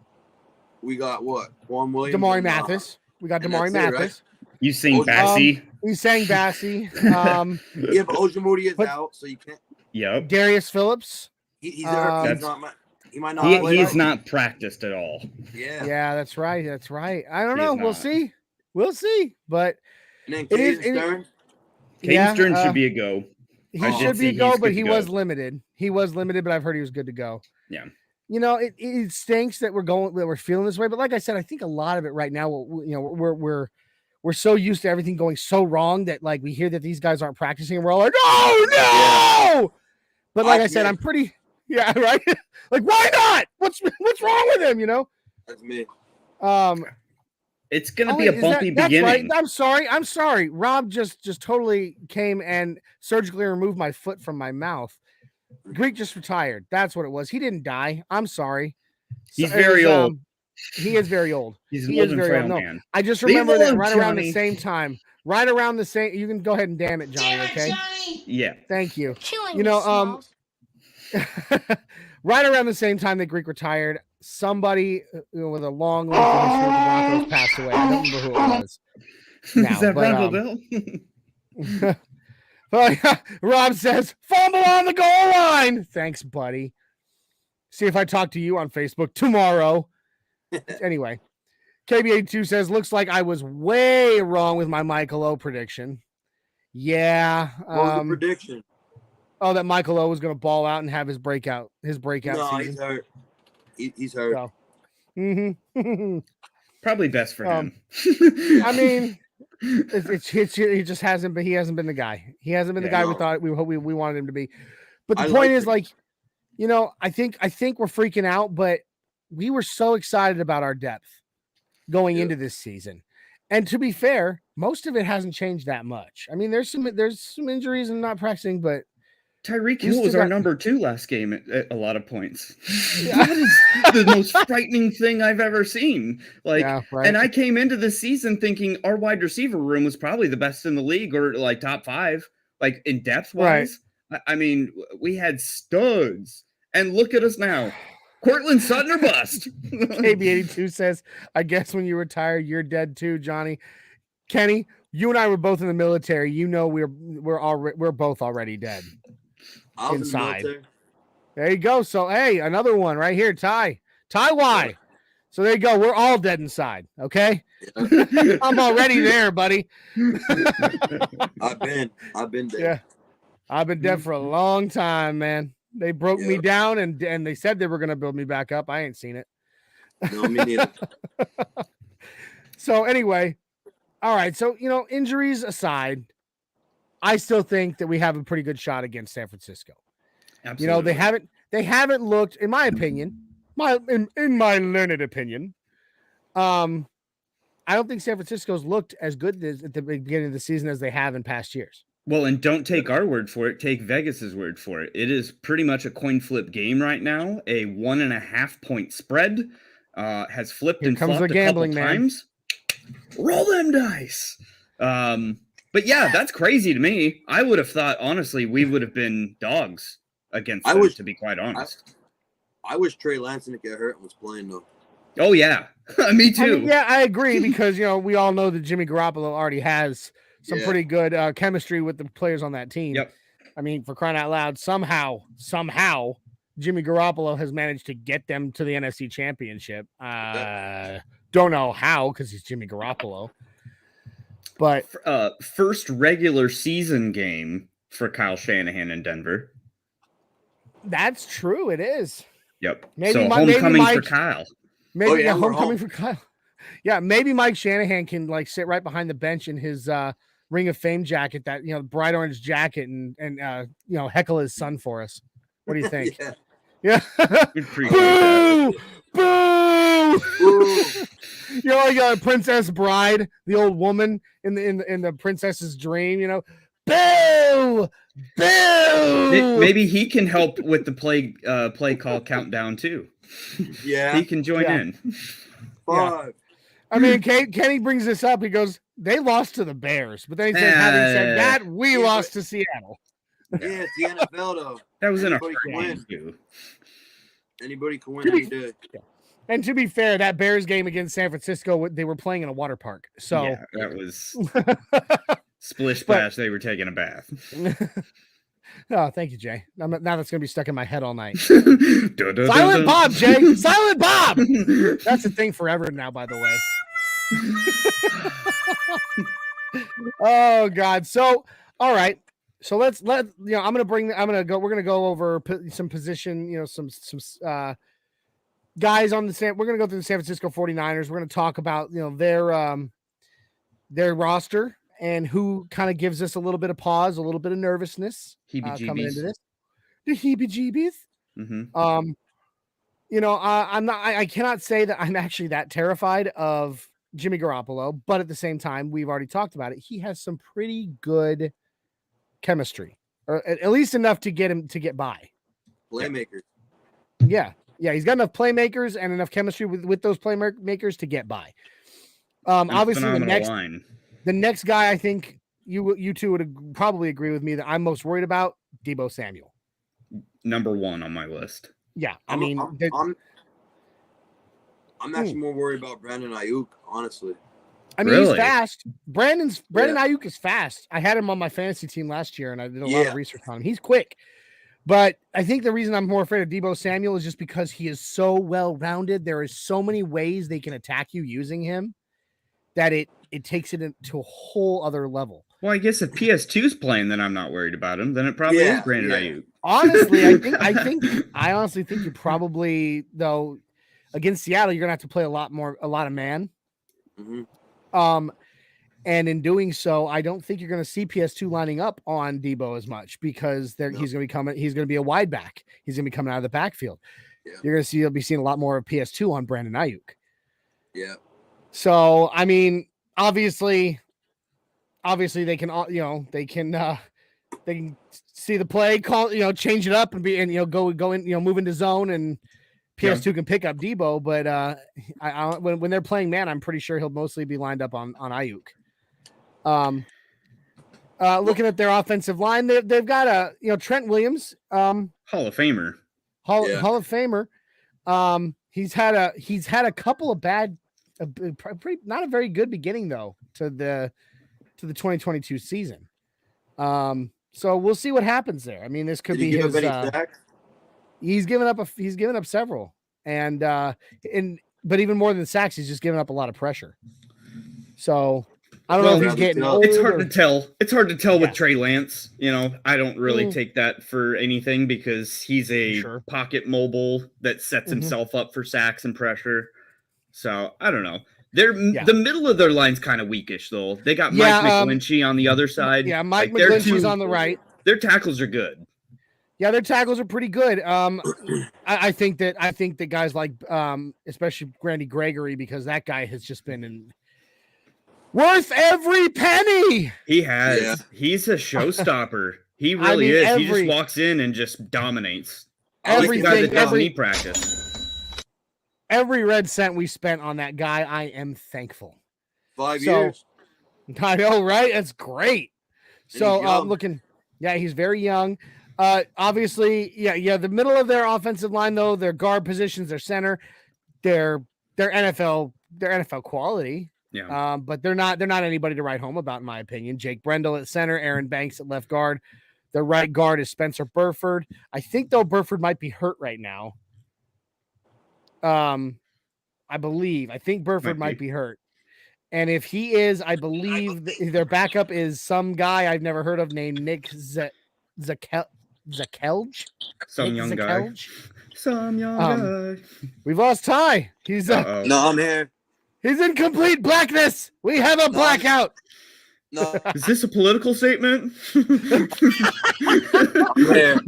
We got what? Juan Williams, Damari Mathis. We got Damari Mathis. Right? You sing Bassey? We sang Bassey. Yeah, but Ojimori is out, so you can't. Yep. Darius Phillips. He's not. He might not. He's not practiced at all. Yeah. Yeah, that's right. That's right. I don't know. We'll see. We'll see. But and then Caden Stern. Caden Stern should be a go. He should be a go, but he was limited. He was limited, but I've heard he was good to go. Yeah. It stinks that we're feeling this way, but like I said, I think a lot of it right now, we're so used to everything going so wrong that like we hear that these guys aren't practicing, and we're all like, oh no! But like I said, I'm pretty, right. Like, why not? What's wrong with him? That's me. It's gonna be a bumpy beginning. That's right. I'm sorry. Rob just totally came and surgically removed my foot from my mouth. Greek just retired. That's what it was. He didn't die. I'm sorry. He's very old. He is very old. He's an old and frail man. I just remember that right around the same time. Right around the same. You can go ahead and damn it, Johnny. Okay. Yeah. Thank you. Killing right around the same time that Greek retired, somebody with a long length history with the Broncos passed away. I don't remember who it was. Now, is that Bronco Bill? Rob says, fumble on the goal line. Thanks, buddy. See if I talk to you on Facebook tomorrow. Anyway, KB82 says, looks like I was way wrong with my Michael O prediction. Yeah. What was the prediction? Oh, that Michael O was going to ball out and have his breakout No, season. he's hurt. He's hurt. So. Mm-hmm. Probably best for him. I mean, he just hasn't been. He hasn't been the guy. He hasn't been the guy we thought we wanted him to be. But the point is, like, I think we're freaking out, but we were so excited about our depth going into this season. And to be fair, most of it hasn't changed that much. I mean, there's some injuries and not practicing, but Tyreek Hill was our number 2 last game at a lot of points. That is the most frightening thing I've ever seen. And I came into this season thinking our wide receiver room was probably the best in the league, or like top 5, like in depth wise. Right. I mean, we had studs, and look at us now. Cortland Sutton or bust. KB82 says, I guess when you retire, you're dead too, Johnny. Kenny, you and I were both in the military. We're both already dead. Inside. There you go. So hey, another one right here, Ty Y. So there you go. We're all dead inside. Okay. I'm already there, buddy. I've been dead. Yeah. I've been dead for a long time, man. They broke me down and they said they were gonna build me back up. I ain't seen it. No, me neither. So anyway, all right. So injuries aside, I still think that we have a pretty good shot against San Francisco. Absolutely. They haven't looked, in my opinion, in my learned opinion. I don't think San Francisco's looked as good at the beginning of the season as they have in past years. Well, and don't take our word for it. Take Vegas's word for it. It is pretty much a coin flip game right now. A 1.5 point spread has flipped and flopped a couple times. Roll them dice. But yeah, that's crazy to me. I would have thought, honestly, we would have been dogs against them, to be quite honest. I wish Trey Lance didn't get hurt and was playing, though. Oh, yeah. Me too. I mean, yeah, I agree because, we all know that Jimmy Garoppolo already has some pretty good chemistry with the players on that team. Yep. I mean, for crying out loud, somehow, Jimmy Garoppolo has managed to get them to the NFC Championship. Don't know how because he's Jimmy Garoppolo. But first regular season game for Kyle Shanahan in Denver. That's true. It is. Yep. Homecoming for Kyle. Maybe homecoming for Kyle. Yeah, maybe Mike Shanahan can sit right behind the bench in his Ring of Fame jacket, that bright orange jacket, and heckle his son for us. What do you think? Yeah. Boo! Boo! Ooh. You know, like Princess Bride, the old woman in the princess's dream. You know, boo, boo. Maybe he can help with the play call countdown too. Yeah. He can join in. 5. I mean, Kenny brings this up. He goes, "They lost to the Bears," but then he says, "Having said that, we lost to Seattle." Yeah, it's the NFL though. That was in a Anybody can win. too. Anybody can win any day. And to be fair, that Bears game against San Francisco, they were playing in a water park. So Yeah, that was splish splash. They were taking a bath. Oh, thank you, Jay. Now that's gonna be stuck in my head all night. Dun, dun, dun, Silent dun. Bob, Jay. Silent Bob. That's a thing forever now, by the way. Oh God. So, all right. So we're gonna go over some position, some guys on we're gonna go through the San Francisco 49ers. We're gonna talk about, their roster and who kind of gives us a little bit of pause, a little bit of nervousness coming into this. The heebie-jeebies. Mm-hmm. I cannot say that I'm actually that terrified of Jimmy Garoppolo, but at the same time, we've already talked about it. He has some pretty good chemistry, or at least enough to get him to get by. Playmakers. Yeah, he's got enough playmakers and enough chemistry with those playmakers to get by. Obviously, the next guy, I think you two would probably agree with me that I'm most worried about, Deebo Samuel. Number 1 on my list. Yeah, I'm actually more worried about Brandon Ayuk, honestly. I mean, Really? he's fast. Brandon Ayuk is fast. I had him on my fantasy team last year, and I did a lot of research on him. He's quick. But I think the reason I'm more afraid of Deebo Samuel is just because he is so well-rounded. There is so many ways they can attack you using him that it takes it to a whole other level. Well, I guess if PS2's playing, then I'm not worried about him. Then it probably is Brandon Ayuk. Honestly, I honestly think you probably, though, against Seattle, you're gonna have to play a lot of man. Mm-hmm. And in doing so, I don't think you're going to see PS2 lining up on Deebo as much because he's going to be a wide back. He's going to be coming out of the backfield. Yeah. You'll be seeing a lot more of PS2 on Brandon Ayuk. Yeah. So, I mean, obviously they can, they can see the play, call, change it up and go in, move into zone, and PS2 can pick up Deebo, but when they're playing man, I'm pretty sure he'll mostly be lined up on Ayuk. Looking at their offensive line, they've got Trent Williams, Hall of Famer. Hall of Famer. He's had a couple of bad, not a very good beginning though to the 2022 season. So we'll see what happens there. I mean, this could be his. He's given up several, but even more than sacks, he's just given up a lot of pressure. So I don't know if he's getting old. It's hard to tell. It's hard to tell with Trey Lance. I don't really take that for anything because he's a pocket mobile that sets himself up for sacks and pressure. So I don't know. The middle of their line's kind of weakish though. They got Mike McGlinchey on the other side. Yeah, Mike McGlinchey's on the right. Their tackles are good. Yeah, their tackles are pretty good. I think that guys like, especially Randy Gregory, because that guy has just been worth every penny. He has. Yeah. He's a showstopper. He really is. He just walks in and just dominates. Everything. Every practice. Every red cent we spent on that guy, I am thankful. 5 years. I know, right? That's great. So looking, he's very young. Obviously, the middle of their offensive line, though, their guard positions, their center, they're NFL quality. Yeah. But they're not anybody to write home about, in my opinion. Jake Brendel at center, Aaron Banks at left guard. Their right guard is Spencer Burford. I think though Burford might be hurt right now. I think Burford might be hurt. And if he is, I believe their backup is some guy I've never heard of named Nick Zakelj. Some young guy. We've lost Ty. He's no, I'm here. He's in complete blackness. We have a blackout. No. Is this a political statement? I'm here.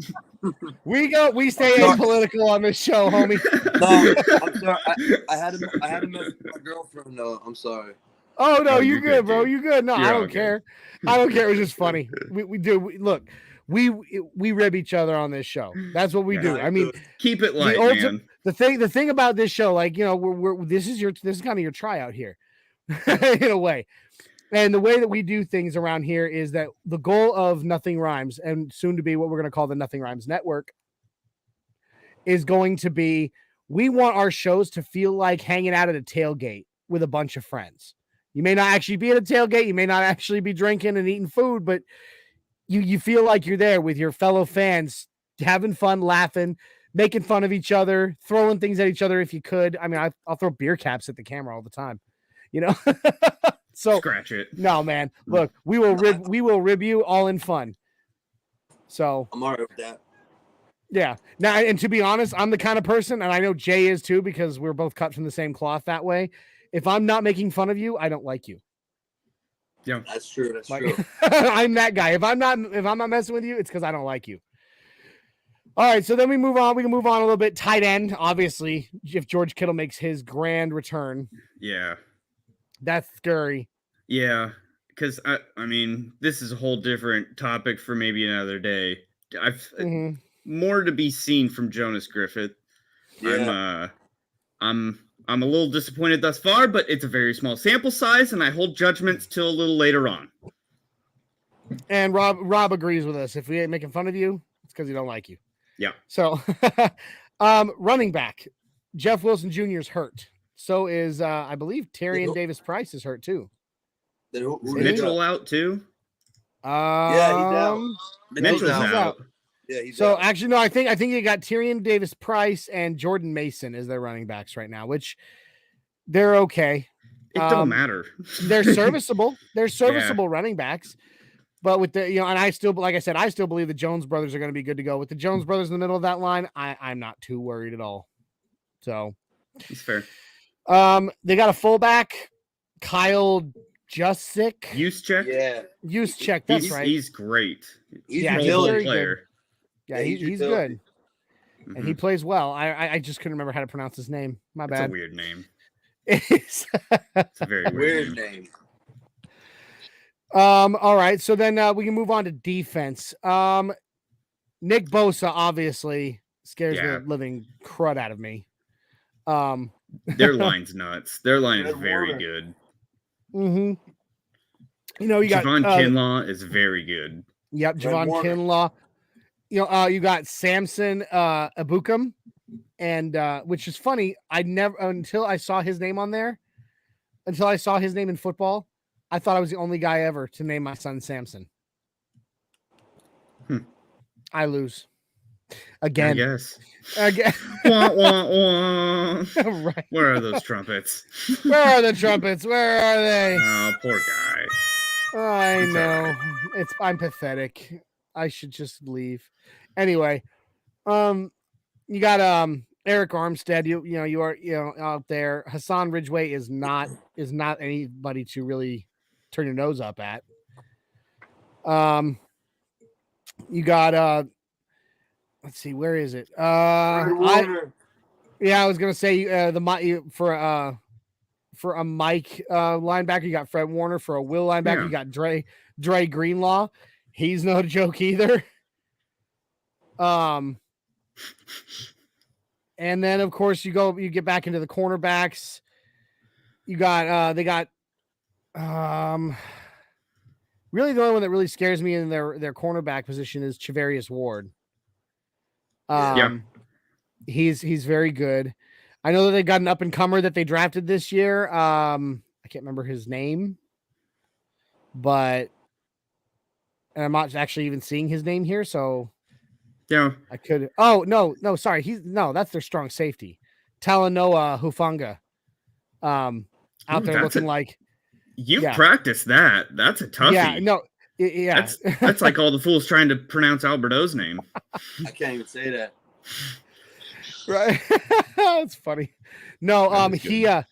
We stay apolitical on this show, homie. No, I'm sorry. I had to mess with my girlfriend. No, I'm sorry. Oh no, you're you good, good, bro. dude. You good? No, You're I all don't good. care. I don't care. It was just funny. We do. Look, we rib each other on this show. That's what we Yeah. do. I mean, Keep it light, ultimate- man. the thing about this show, like, you know, this is kind of your tryout here, in a way. And the way that we do things around here is that the goal of Nothing Rhymes, and soon to be what we're going to call the Nothing Rhymes Network, is going to be, we want our shows to feel like hanging out at a tailgate with a bunch of friends. You may not actually be at a tailgate, you may not actually be drinking and eating food, but you feel like you're there with your fellow fans, having fun, laughing, making fun of each other, throwing things at each other if you could. I mean, I'll throw beer caps at the camera all the time, you know. So Scratch it. no, man. Look, we will rib you all in fun. So I'm all right with that. yeah. Now, and to be honest, I'm the kind of person, and I know Jay is too, because we're both cut from the same cloth that way. If I'm not making fun of you, I don't like you. Yeah, That's true. That's Like, true. I'm that guy. If I'm not messing with you, it's because I don't like you. All right, so then we move on. We can move on a little bit. Tight end, obviously, if George Kittle makes his grand return, yeah, that's scary. yeah. Because I mean, this is a whole different topic for maybe another day. I've Mhm. more to be seen from Jonas Griffith. Yeah. I'm a little disappointed thus far, but it's a very small sample size, and I hold judgments till a little later on. And Rob agrees with us. If we ain't making fun of you, it's because he don't like you. Yeah. So, running back, Jeff Wilson Jr. is hurt. So is I believe Tyrion Davis Price is hurt too. Then who Is did Mitchell out too. Yeah, he's out. Mitchell's out. Yeah, he's So out. actually, no, I think you got Tyrion Davis Price and Jordan Mason as their running backs right now, which they're okay. It don't matter. They're serviceable. They're serviceable running backs. But with the, and I still, like I said, I still believe the Jones brothers are going to be good to go. With the Jones brothers in the middle of that line, I'm not too worried at all. So It's fair. they got a fullback, Kyle Juszczyk. Juszczyk. Yeah. Juszczyk, that's he's, right. He's great. He's Yeah, a he's role very player. good. Yeah, Yeah, he's he's good. Mhm. And he plays well. I just couldn't remember how to pronounce his name. My It's a bad. weird name. It's It's a very weird Weird name. name. all right. So then we can move on to defense. Nick Bosa obviously scares Yeah. the living crud out of me. Their line's nuts. Their line is Fred very Warner. good. You know, you got Javon Kinlaw is very good. Yep, Fred Javon Warner. Kinlaw. You got Samson Ebukam, and which is funny. I never until I saw his name on there, until I saw his name in football, I thought I was the only guy ever to name my son Samson. I lose I again. guess. Again. Wah, wah, wah. Right. Where are those trumpets? Where are the trumpets? Where are they? Oh, poor guy. I It's all know. I'm pathetic. I should just leave. Anyway, you got Eric Armstead. You are out there. Hassan Ridgeway is not anybody to really turn your nose up at. You got let's see, where is it? Fred Warner. I was gonna say for a Mike linebacker, you got Fred Warner. For a Will linebacker, Yeah. you got Dre Greenlaw. He's no joke either. And then of course you get back into the cornerbacks. You got they got really the only one that really scares me in their cornerback position is Chavarius Ward. Yeah. He's very good. I know that they got an up and comer that they drafted this year. I can't remember his name, but and I'm not actually even seeing his name here, so Yeah. I could. Oh no, sorry. That's their strong safety, Talanoa Hufanga. Out there That's looking like You've Yeah. practiced that. That's a toughie. yeah, no, yeah. That's like all the fools trying to pronounce Alberto's name. I can't even say that. Right. That's funny. No, That is good.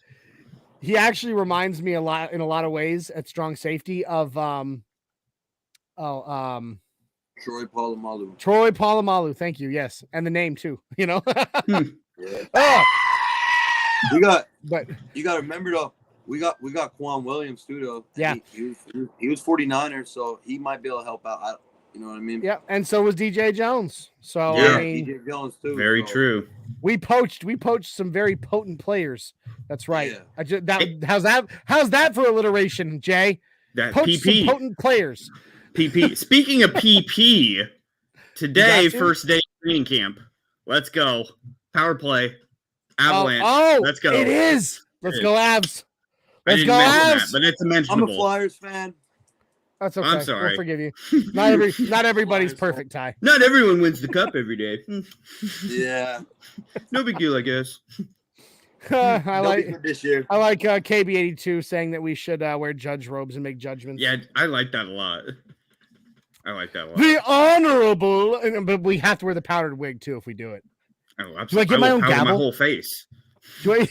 he actually reminds me a lot in a lot of ways at strong safety of Troy Polamalu. Troy Polamalu. Thank you. Yes, and the name too. You know. Yeah. Oh, We got, but you got to remember though, we got Quan Williams too though. Yeah. He was 49er, so he might be able to help out. You know what I mean? yeah, and so was DJ Jones. So Yeah. I mean, DJ Jones too. Very so. true. we poached some very potent players. That's right. Yeah. How's that for alliteration, Jay? That Poached some PP. potent players. PP. Speaking of PP, today, You got to? first day of training camp. Let's go. Power play. Avalanche. Oh, Let's go. It is. Let's go, Avs. I Let's didn't go, mention that, Avs. but it's a I'm a mentionable. Flyers fan. That's okay. I'm sorry. We'll forgive you. Not everybody's perfect, Ty. Not everyone wins the cup every day. Yeah. No big deal, I guess. I They'll be like good this year. KB82 saying that we should wear judge robes and make judgments. Yeah, I like that a lot. The honorable, but we have to wear the powdered wig too if we do it. Oh, absolutely. Do I get my own powder my gavel? whole face. Do I,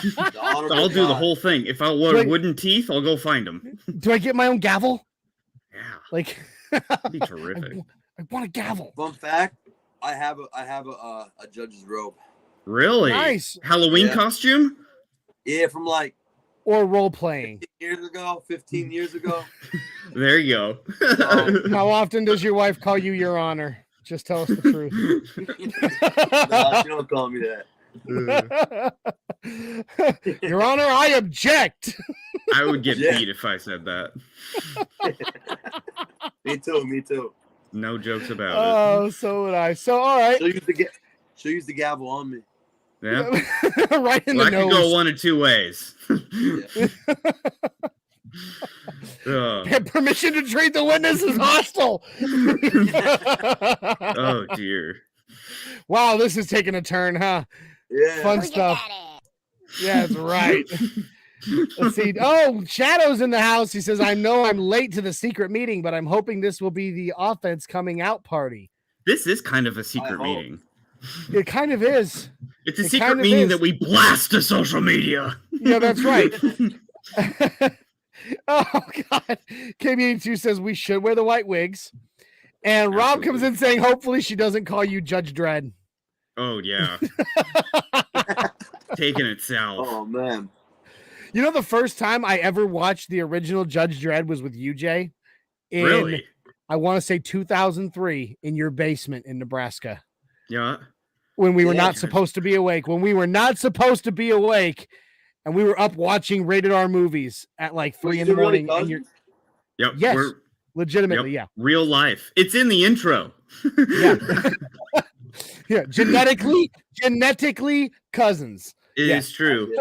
The honorable I'll do the guy. whole thing. If I want Wait. wooden teeth, I'll go find them. do I get my own gavel? Yeah, Like, that'd be terrific. I want a gavel. Fun fact: I have a judge's robe. Really? Nice. Halloween Yeah. costume? Yeah, from like Or role playing. 15 years ago. There you go. How often does your wife call you Your Honor? Just tell us the truth. No, she don't call me that. Your Honor, I object. I would get Yeah. beat if I said that. Me too. No jokes about Oh, so would I. So, all right. She'll use the gavel on me. it. Yeah. Right in Well, the I could go nose. one of two ways. Permission to treat the witness as hostile. Oh dear. Wow, this is taking a turn, huh? Yeah. Fun stuff. Yeah, that's right. Let's see. Oh, Shadow's in the house. He says, I know I'm late to the secret meeting, but I'm hoping this will be the offense coming out party. This is kind of a I secret hope. meting. It kind of is. It's a It secret kind of meeting is. that we blast to social media. Yeah, that's right. Oh, God. KB82 says we should wear the white wigs. And Rob comes in saying, hopefully she doesn't call you Judge Dredd. Oh yeah. Taking it south. Oh man. You know, the first time I ever watched the original Judge Dredd was with you, Jay. In, Really? I want to say 2003 in your basement in Nebraska Yeah. when we were Yeah. not supposed to be awake. When we were not supposed to be awake and we were up watching rated R movies at like 3 in the morning. And you're Yep. Yes. We're legitimately, yeah. real life. It's in the intro. Yeah. Yeah. Genetically cousins. It Yeah. is true.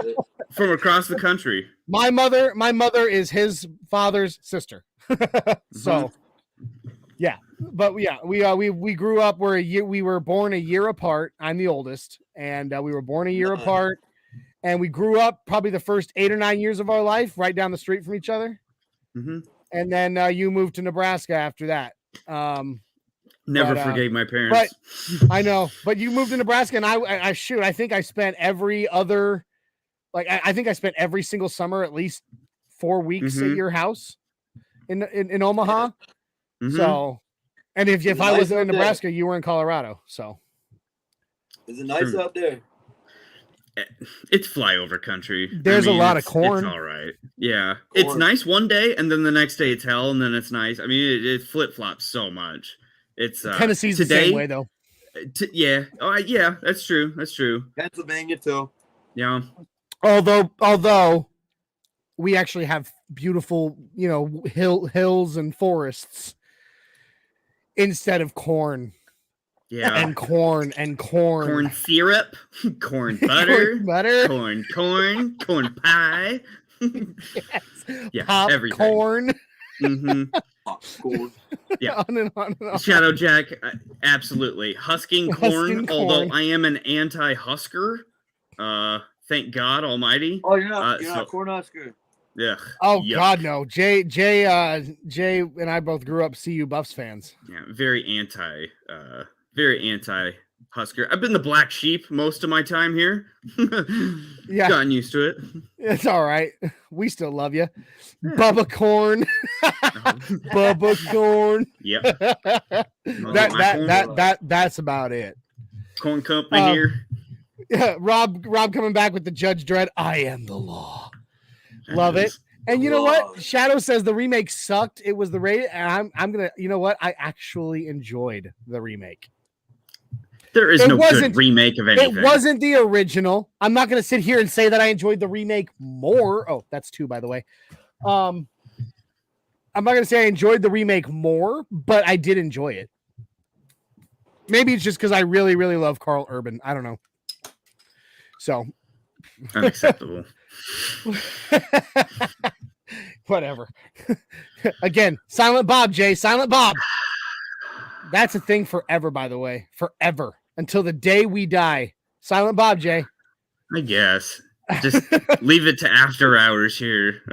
From across the country. My mother is his father's sister. So yeah, but yeah, we grew up. We were born a year apart. I'm the oldest, and we were born a year apart, and we grew up probably the first 8 or 9 years of our life right down the street from each other. Mm-hmm. And then you moved to Nebraska after that. Never But, forgave my parents. I know, but you moved to Nebraska, and I think I spent every other, like I think I spent every single summer at least 4 weeks at Mhm. your house in Omaha. Mhm. So, and if Is it I nice wasn't in out there? Nebraska, you were in Colorado. So Is it nice True. out there? It's flyover country. There's a lot of corn. It's all right. Yeah. It's Corn. nice one day, and then the next day it's hell, and then it's nice. I mean, it flip flops so much. It's Tennessee's today, the same way though. Yeah. Oh, yeah. That's true. That's true. Pennsylvania too. Yeah. Although we actually have beautiful, hills and forests instead of corn Yeah. and corn. Corn syrup, corn butter, Corn butter, corn pie. Yeah, everything. popcorn. hmm Popcorn. Yeah. On and on and on. Shadow Jack, absolutely. Husking corn, Husking although corn. I am an anti-husker. Thank God Almighty. Oh, you're not so- a Cornhusker. Yeah. Oh Yuck. God, no. Jay and I both grew up CU Buffs fans. Yeah, very anti Husker. I've been the black sheep most of my time here. Yeah. Gotten used to it. It's all right. We still love you. Bubba Corn. Bubba Corn. Yep. That's about it. Corn company here. Yeah, Rob coming back with the Judge Dredd. I am the law. Love it. And you know what? Shadow says the remake sucked. It was the rated, and I'm gonna. You know what? I actually enjoyed the remake. There is no good remake of anything. It wasn't the original. I'm not gonna sit here and say that I enjoyed the remake more. Oh, that's 2, by the way. I'm not gonna say I enjoyed the remake more, but I did enjoy it. Maybe it's just because I really, really love Carl Urban. I don't know. So unacceptable. Whatever. Again, Silent Bob, Jay. Silent Bob. That's a thing forever, by the way. Forever. Until the day we die. Silent Bob, Jay. I guess. Just leave it to after hours here.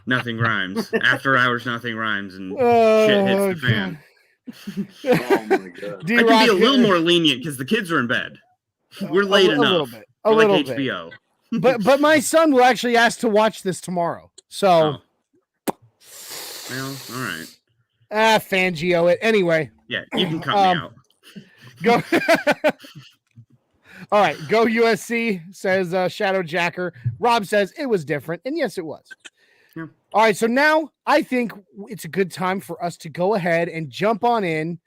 Nothing rhymes. After hours, nothing rhymes, and shit hits the fan. Oh my god. I can be a little more lenient because the kids are in bed. We're late enough. A little bit. HBO. But my son will actually ask to watch this tomorrow. So well, all right. Fangio it. Anyway. Yeah, you can cut me out. Go. All right, go USC, says Shadow Jacker. Rob says it was different, and yes, it was. Yeah. All right, so now I think it's a good time for us to go ahead and jump on in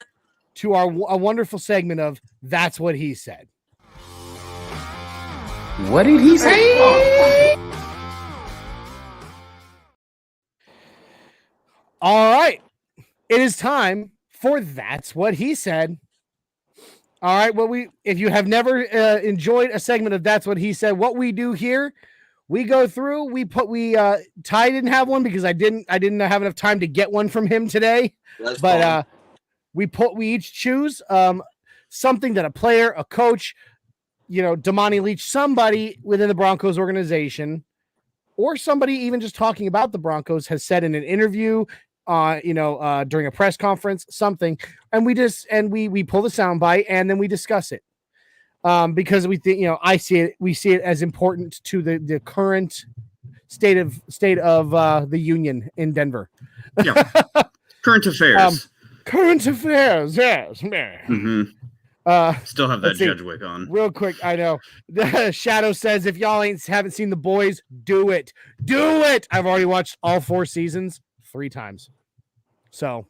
to a wonderful segment of That's What He Said. What did he say? All right, it is time for That's What He Said. All right. Well, if you have never enjoyed a segment of That's What He Said, what we do here, we go through, Ty didn't have one because I didn't have enough time to get one from him today. That's but we each choose something that a player, a coach, Damani Leach, somebody within the Broncos organization, or somebody even just talking about the Broncos has said in an interview, during a press conference, something, and we pull the soundbite and then we discuss it, because we think, we see it as important to the current state of the union in Denver. Yeah, current affairs. Yes. Mm-hmm. Still have that Judge Wick on. Real quick, I know. Shadow says, if y'all haven't seen The Boys, do it. Do it. I've already watched all 4 seasons 3 times. So,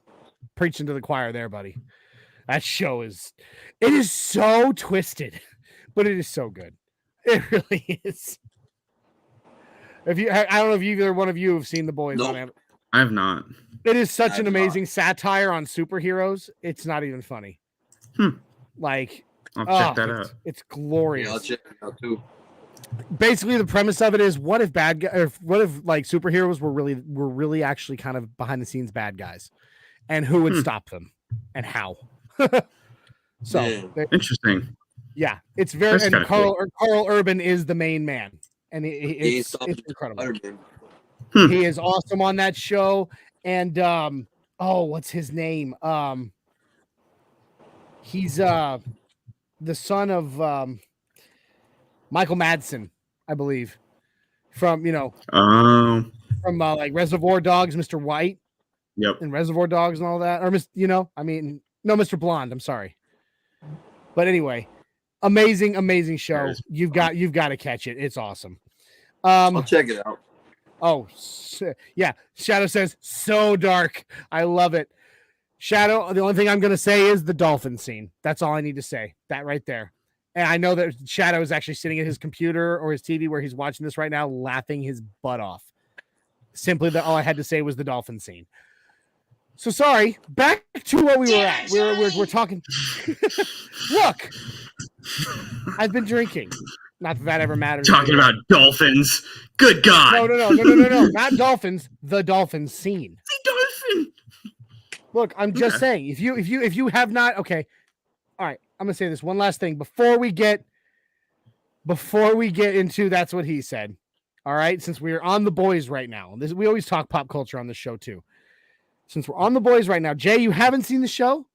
preaching to the choir there, buddy. That show is so twisted, but it is so good. It really is. I don't know if either one of you have seen The Boys. Nope. I have not. It is such an amazing satire on superheroes. It's not even funny. Like, I'll check that out. It's glorious. Yeah, I'll check it out too. Basically, the premise of it is, what if like superheroes were really actually kind of behind the scenes bad guys, and who would stop them and how? So interesting. Yeah, it's very. That's and cool. Carl Urban is the main man, and it's incredible. He is awesome on that show. And what's his name? He's the son of Michael Madsen, I believe, from like Reservoir Dogs, Mr. White. Yep. And Reservoir Dogs and all that, or Mr. Blonde. I'm sorry, but anyway, amazing show. You've got to catch it. It's awesome. I'll check it out. Oh, yeah. Shadow says, so dark. I love it. Shadow, the only thing I'm going to say is the dolphin scene. That's all I need to say. That right there. And I know that Shadow is actually sitting at his computer or his TV where he's watching this right now, laughing his butt off. Simply all I had to say was the dolphin scene. So sorry, back to where we were at. We're talking. Look, I've been drinking. Not that ever matters. Talking about dolphins. Good God. No. Not dolphins. The dolphin scene. The dolphin. Look, I'm just saying. If you have not, okay. All right. I'm gonna say this one last thing before we get into That's What He Said. All right. Since we're on The Boys right now, we always talk pop culture on this show too. Since we're on The Boys right now, Jay, you haven't seen the show.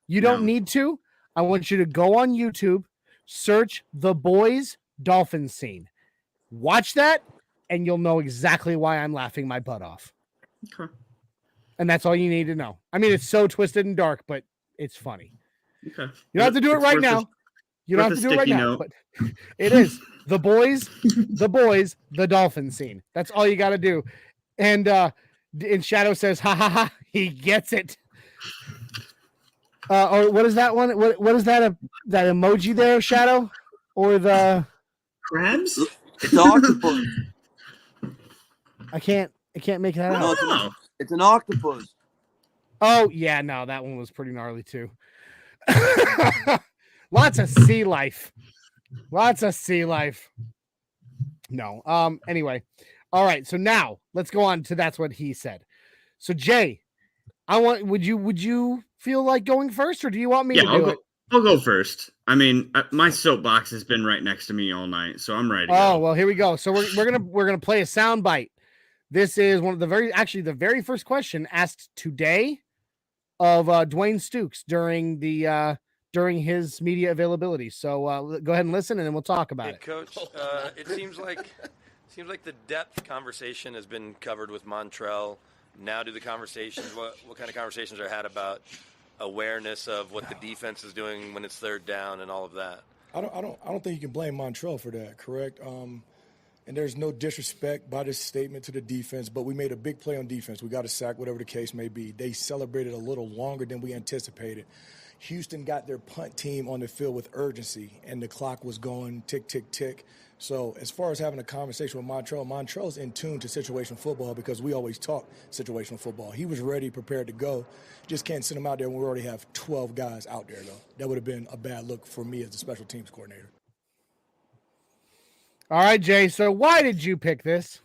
You don't need to. I want you to go on YouTube, search the boys dolphin scene. Watch that, and you'll know exactly why I'm laughing my butt off. Okay. And that's all you need to know. I mean, it's so twisted and dark, but it's funny. Okay. You don't have to do it right now. You don't have to do it right now, but it is the boys, the dolphin scene. That's all you got to do. And Shadow says, ha ha ha, he gets it. Or what is that one? What is that? That emoji there, Shadow? Or the crabs? It's octopus. I can't make that out. No, it's an octopus. Oh yeah, no, that one was pretty gnarly too. Lots of sea life. No. Anyway. All right. So now let's go on to that's what he said. So Jay, would you feel like going first, or do you want me to do it? I'll go first. I mean, my soapbox has been right next to me all night, so I'm ready. Oh, well, here we go. So we're gonna play a sound bite. This is one of the very first question asked today of Dwayne Stukes during his media availability. So go ahead and listen, and then we'll talk about it. Coach, it seems like the depth conversation has been covered with Montrell. Now, what kind of conversations are had about awareness of what the defense is doing when it's third down and all of that? I don't think you can blame Montrell for that, correct? And there's no disrespect by this statement to the defense, but we made a big play on defense. We got a sack, whatever the case may be. They celebrated a little longer than we anticipated. Houston got their punt team on the field with urgency, and the clock was going tick, tick, tick. So as far as having a conversation with Montrell's in tune to situational football because we always talk situational football. He was ready, prepared to go. Just can't send him out there when we already have 12 guys out there, though. That would have been a bad look for me as the special teams coordinator. All right, Jay. So why did you pick this?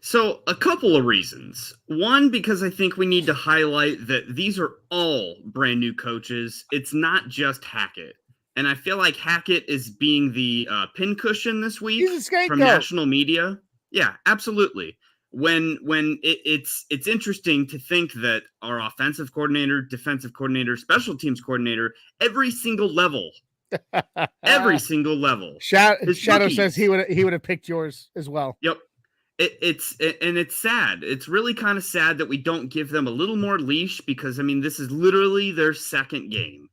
So a couple of reasons. One, because I think we need to highlight that these are all brand new coaches. It's not just Hackett. And I feel like Hackett is being the pincushion this week from national media. Yeah, absolutely. When it's interesting to think that our offensive coordinator, defensive coordinator, special teams coordinator, every single level. Shadow says he would have picked yours as well. Yep. It's sad. It's really kind of sad that we don't give them a little more leash because, I mean, this is literally their second game.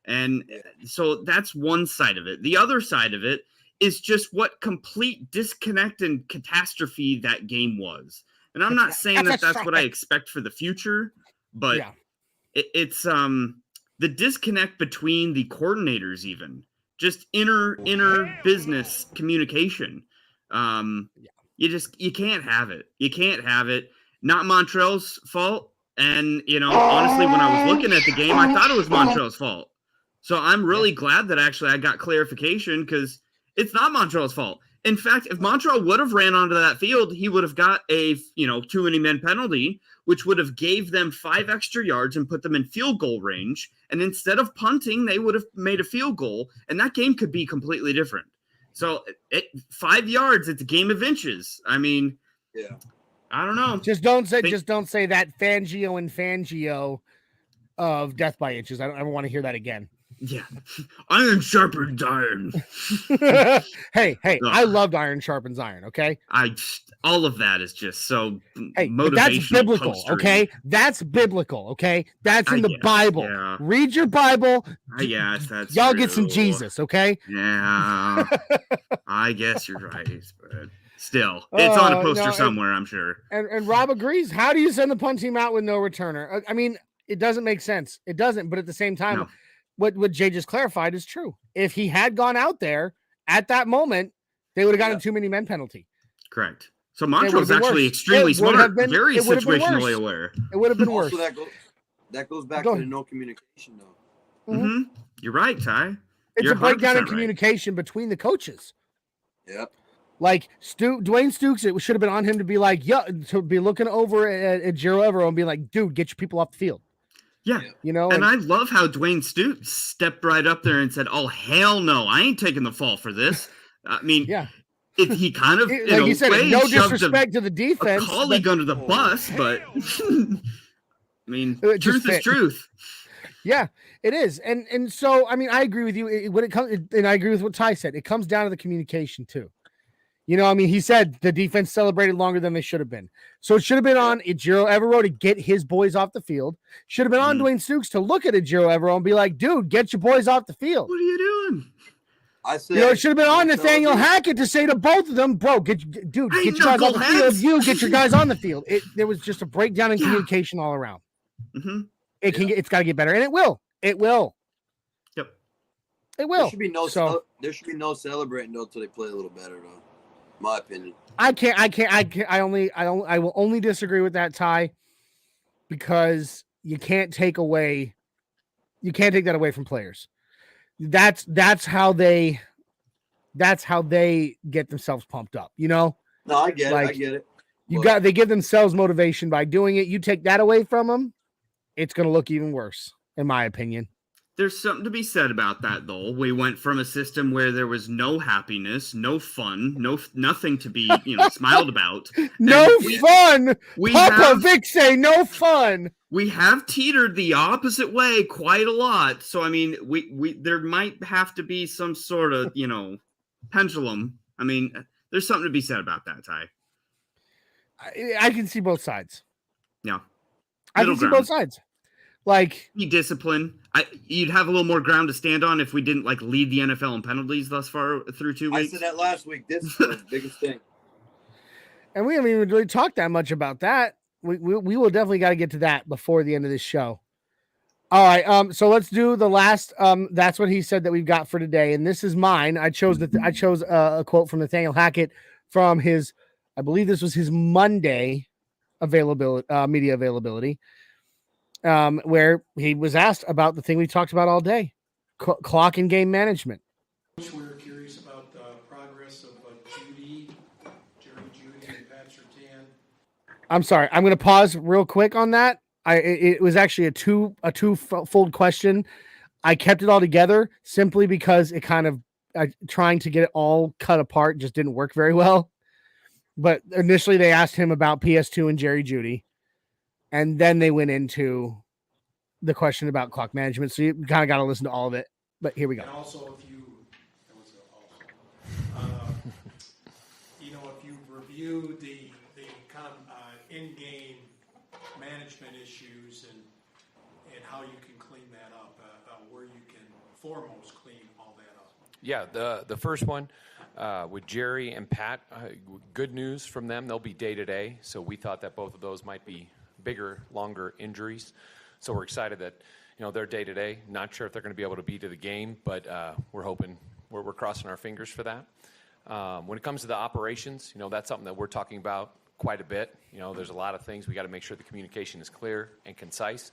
And so that's one side of it. The other side of it is just what complete disconnect and catastrophe that game was. And I'm not saying that's what I expect for the future, but yeah. It's the disconnect between the coordinators, even just inner business communication. You can't have it. You can't have it. Not Montrell's fault. And, honestly, when I was looking at the game, I thought it was Montrell's fault. So I'm really glad that actually I got clarification because it's not Montrell's fault. In fact, if Montrell would have ran onto that field, he would have got a, too many men penalty, which would have gave them 5 extra yards and put them in field goal range. And instead of punting, they would have made a field goal, and that game could be completely different. So 5 yards, it's a game of inches. I mean, yeah, I don't know. Just don't say that Fangio and Fangio of death by inches. I don't ever want to hear that again. Yeah, iron sharpens iron. hey, I loved iron sharpens iron. Okay, all of that is just so motivational. That's biblical. Postery. Okay, that's biblical. Okay, that's in the Bible. Yeah. Read your Bible. Yes, that's y'all true. Get some Jesus. Okay. Yeah, I guess you're right, but still, it's on a poster somewhere. I'm sure. And Rob agrees. How do you send the punt team out with no returner? I mean, it doesn't make sense. It doesn't. But at the same time. No. What Jay just clarified is true. If he had gone out there at that moment, they would have gotten too many men penalty. Correct. So Montrell's actually extremely smart, very situationally aware. It would have been worse. Also, that goes back to the no communication, though. Mm-hmm. You're right, Ty. It's a breakdown in communication between the coaches. Yep. Like Dwayne Stukes, it should have been on him to be like, to be looking over at Jero Evero and be like, dude, get your people off the field. Yeah. And I love how Dwayne Stukes stepped right up there and said, oh, hell no, I ain't taking the fall for this. I mean, he kind of, like you said, no disrespect to the defense. A colleague under the bus, but I mean, truth is truth. Yeah, it is. And so, I mean, I agree with you when it comes, and I agree with what Ty said. It comes down to the communication too. You know, I mean, he said the defense celebrated longer than they should have been. So it should have been on Ejiro Evero to get his boys off the field. Should have been on Dwayne Stukes to look at Ejiro Evero and be like, dude, get your boys off the field. What are you doing? I said, it should have been on Nathaniel Hackett to say to both of them, bro, get your guys off the field. You get your guys on the field. There was just a breakdown in communication all around. Mm-hmm. It's got to get better, and it will. It will. Yep. It will. There should be no celebrating until they play a little better, though. My opinion. I will only disagree with that, Ty, because you can't take that away from players. That's how they get themselves pumped up, you know? No, I get it. They give themselves motivation by doing it. You take that away from them, it's going to look even worse, in my opinion. There's something to be said about that, though. We went from a system where there was no happiness, no fun, nothing to be, smiled about. No fun. Papa Vic say no fun. We have teetered the opposite way quite a lot. So I mean, we there might have to be some sort of, pendulum. I mean, there's something to be said about that, Ty. I can see both sides. Yeah. I can see both sides. Like, be disciplined. You'd have a little more ground to stand on if we didn't lead the NFL in penalties thus far through 2 weeks. I said that last week. Discipline, biggest thing. And we haven't even really talked that much about that. We will definitely got to get to that before the end of this show. All right. So let's do the last. That's what he said that we've got for today, and this is mine. I chose a quote from Nathaniel Hackett from his, I believe this was his Monday media availability. Where he was asked about the thing we talked about all day, clock and game management. We're curious about the progress of Jerry Judy, and Pat Surtain. I'm sorry. I'm going to pause real quick on that. It was actually a two-fold question. I kept it all together simply because it kind of trying to get it all cut apart just didn't work very well. But initially they asked him about PS2 and Jerry Judy. And then they went into the question about clock management. So you kind of got to listen to all of it. But here we go. And also, if you review the kind of in-game management issues and how you can clean that up, where you can foremost clean all that up. Yeah, the first one with Jerry and Pat, good news from them. They'll be day-to-day. So we thought that both of those might be bigger, longer injuries. So we're excited that, they're day-to-day. Not sure if they're going to be able to be to the game, but we're hoping, we're crossing our fingers for that. When it comes to the operations, that's something that we're talking about quite a bit. There's a lot of things. We got to make sure the communication is clear and concise.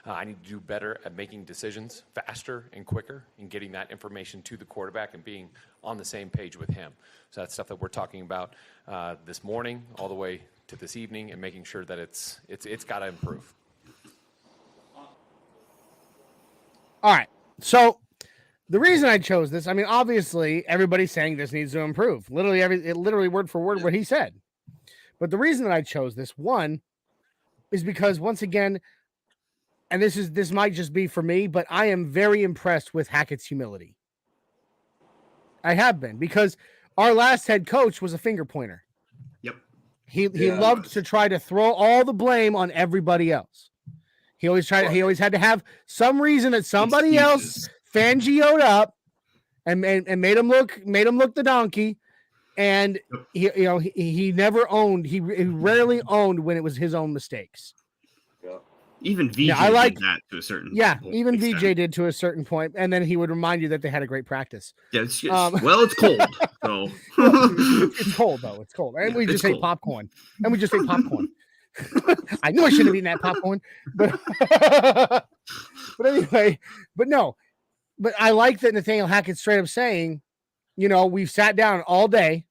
I need to do better at making decisions faster and quicker and getting that information to the quarterback and being on the same page with him. So that's stuff that we're talking about this morning all the way to this evening and making sure that it's got to improve. All right. So the reason I chose this, I mean, obviously everybody's saying this needs to improve. Literally word for word what he said. But the reason that I chose this one is because once again, and this might just be for me, but I am very impressed with Hackett's humility. I have been, because our last head coach was a finger pointer. Yep. He loved to try to throw all the blame on everybody else. He always had to have some reason that somebody else fangioed up and made him look the donkey. And he never owned. He rarely owned when it was his own mistakes. Yeah. Even VJ did that to a certain point. Even VJ did to a certain point, and then he would remind you that they had a great practice. Yeah, it's cold, so it's cold though. It's cold, and we just ate popcorn. I knew I shouldn't have eaten that popcorn, but anyway, but I like that Nathaniel Hackett straight up saying, we've sat down all day,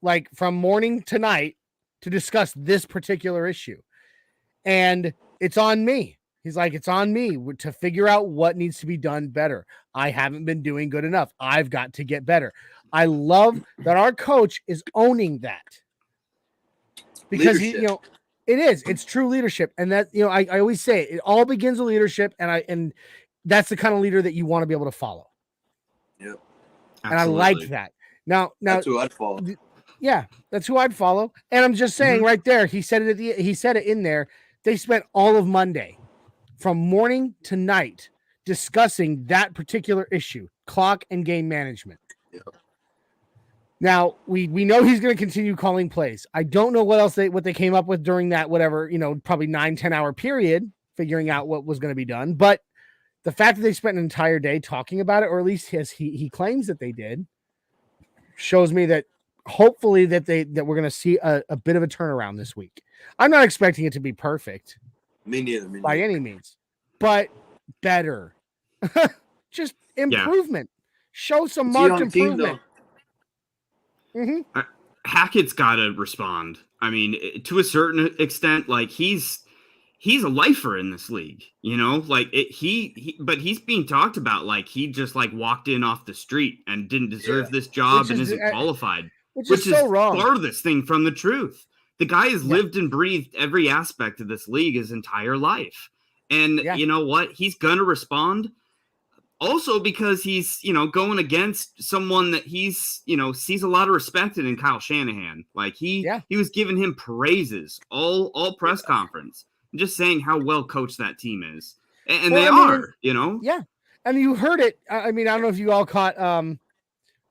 like from morning to night, to discuss this particular issue, and it's on me. He's like, it's on me to figure out what needs to be done better. I haven't been doing good enough. I've got to get better. I love that our coach is owning that, because It is. It's true leadership. And that, I always say it all begins with leadership. And that's the kind of leader that you want to be able to follow. Yep. And I like that. Now that's who I'd follow. Yeah, that's who I'd follow. And I'm just saying right there, he said it in there. They spent all of Monday from morning to night discussing that particular issue, clock and game management. Yep. Now we know he's going to continue calling plays. I don't know what they came up with during that, whatever, probably 9-10 hour period, figuring out what was going to be done. But the fact that they spent an entire day talking about it, or at least he claims that they did, shows me that hopefully that we're going to see a bit of a turnaround this week. I'm not expecting it to be perfect. Me neither. By any means, but better. Just improvement. Show some marked improvement. Hackett's got to respond. I mean, to a certain extent, like he's a lifer in this league, like but he's being talked about like he just like walked in off the street and didn't deserve this job and isn't qualified, which is so wrong. Farthest thing from the truth. The guy has lived and breathed every aspect of this league his entire life. And you know what? He's going to respond. Also because he's, going against someone that he's, sees a lot of respect in Kyle Shanahan. Like he was giving him praises all press conference, just saying how well coached that team is. And they are. Yeah. And you heard it. I mean, I don't know if you all caught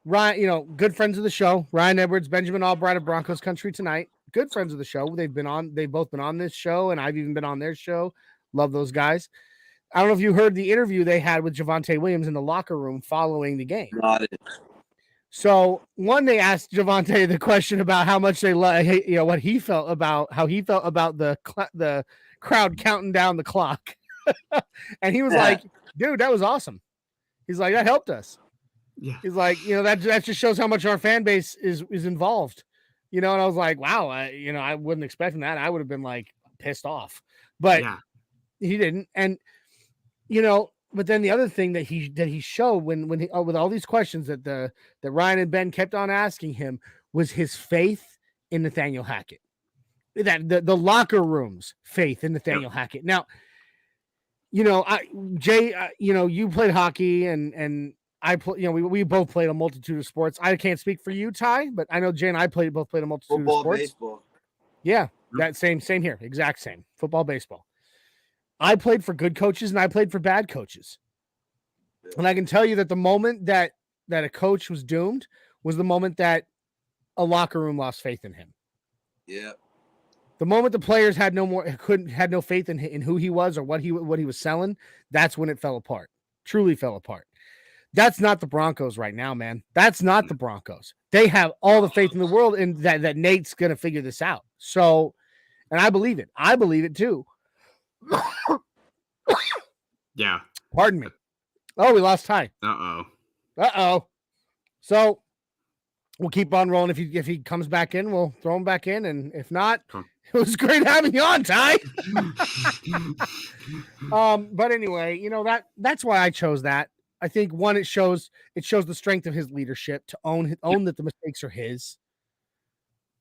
Ryan, good friends of the show, Ryan Edwards, Benjamin Albright of Broncos Country tonight. Good friends of the show. They've both been on this show, and I've even been on their show. Love those guys. I don't know if you heard the interview they had with Javonte Williams in the locker room following the game. Got it. So they asked Javonte the question about how much they what he felt about the crowd counting down the clock. And he was like, dude, that was awesome. He's like, that helped us. Yeah. He's like, that just shows how much our fan base is involved. And I was like, wow, I wouldn't expect that. I would have been like pissed off, but he didn't. And, but then the other thing that he showed when he, with all these questions that Ryan and Ben kept on asking him was his faith in Nathaniel Hackett, that the locker room's faith in Nathaniel Hackett. Now, Jay, you played hockey and I play, we both played a multitude of sports. I can't speak for you, Ty, but I know Jay and I both played a multitude Football, of sports. Baseball. Yeah, that same here, exact same. Football, baseball. I played for good coaches and I played for bad coaches. Yeah. And I can tell you that the moment that a coach was doomed was the moment that a locker room lost faith in him. Yeah. The moment the players had no faith in who he was or what he was selling, that's when it fell apart. Truly fell apart. That's not the Broncos right now, man. That's not the Broncos. They have all the faith in the world in that Nate's going to figure this out. So, and I believe it. I believe it too. Yeah. Pardon me. Oh, we lost Ty. Uh-oh. So we'll keep on rolling. If he comes back in, we'll throw him back in. And if not, it was great having you on, Ty. But anyway, that's why I chose that. I think one, it shows the strength of his leadership to own that the mistakes are his,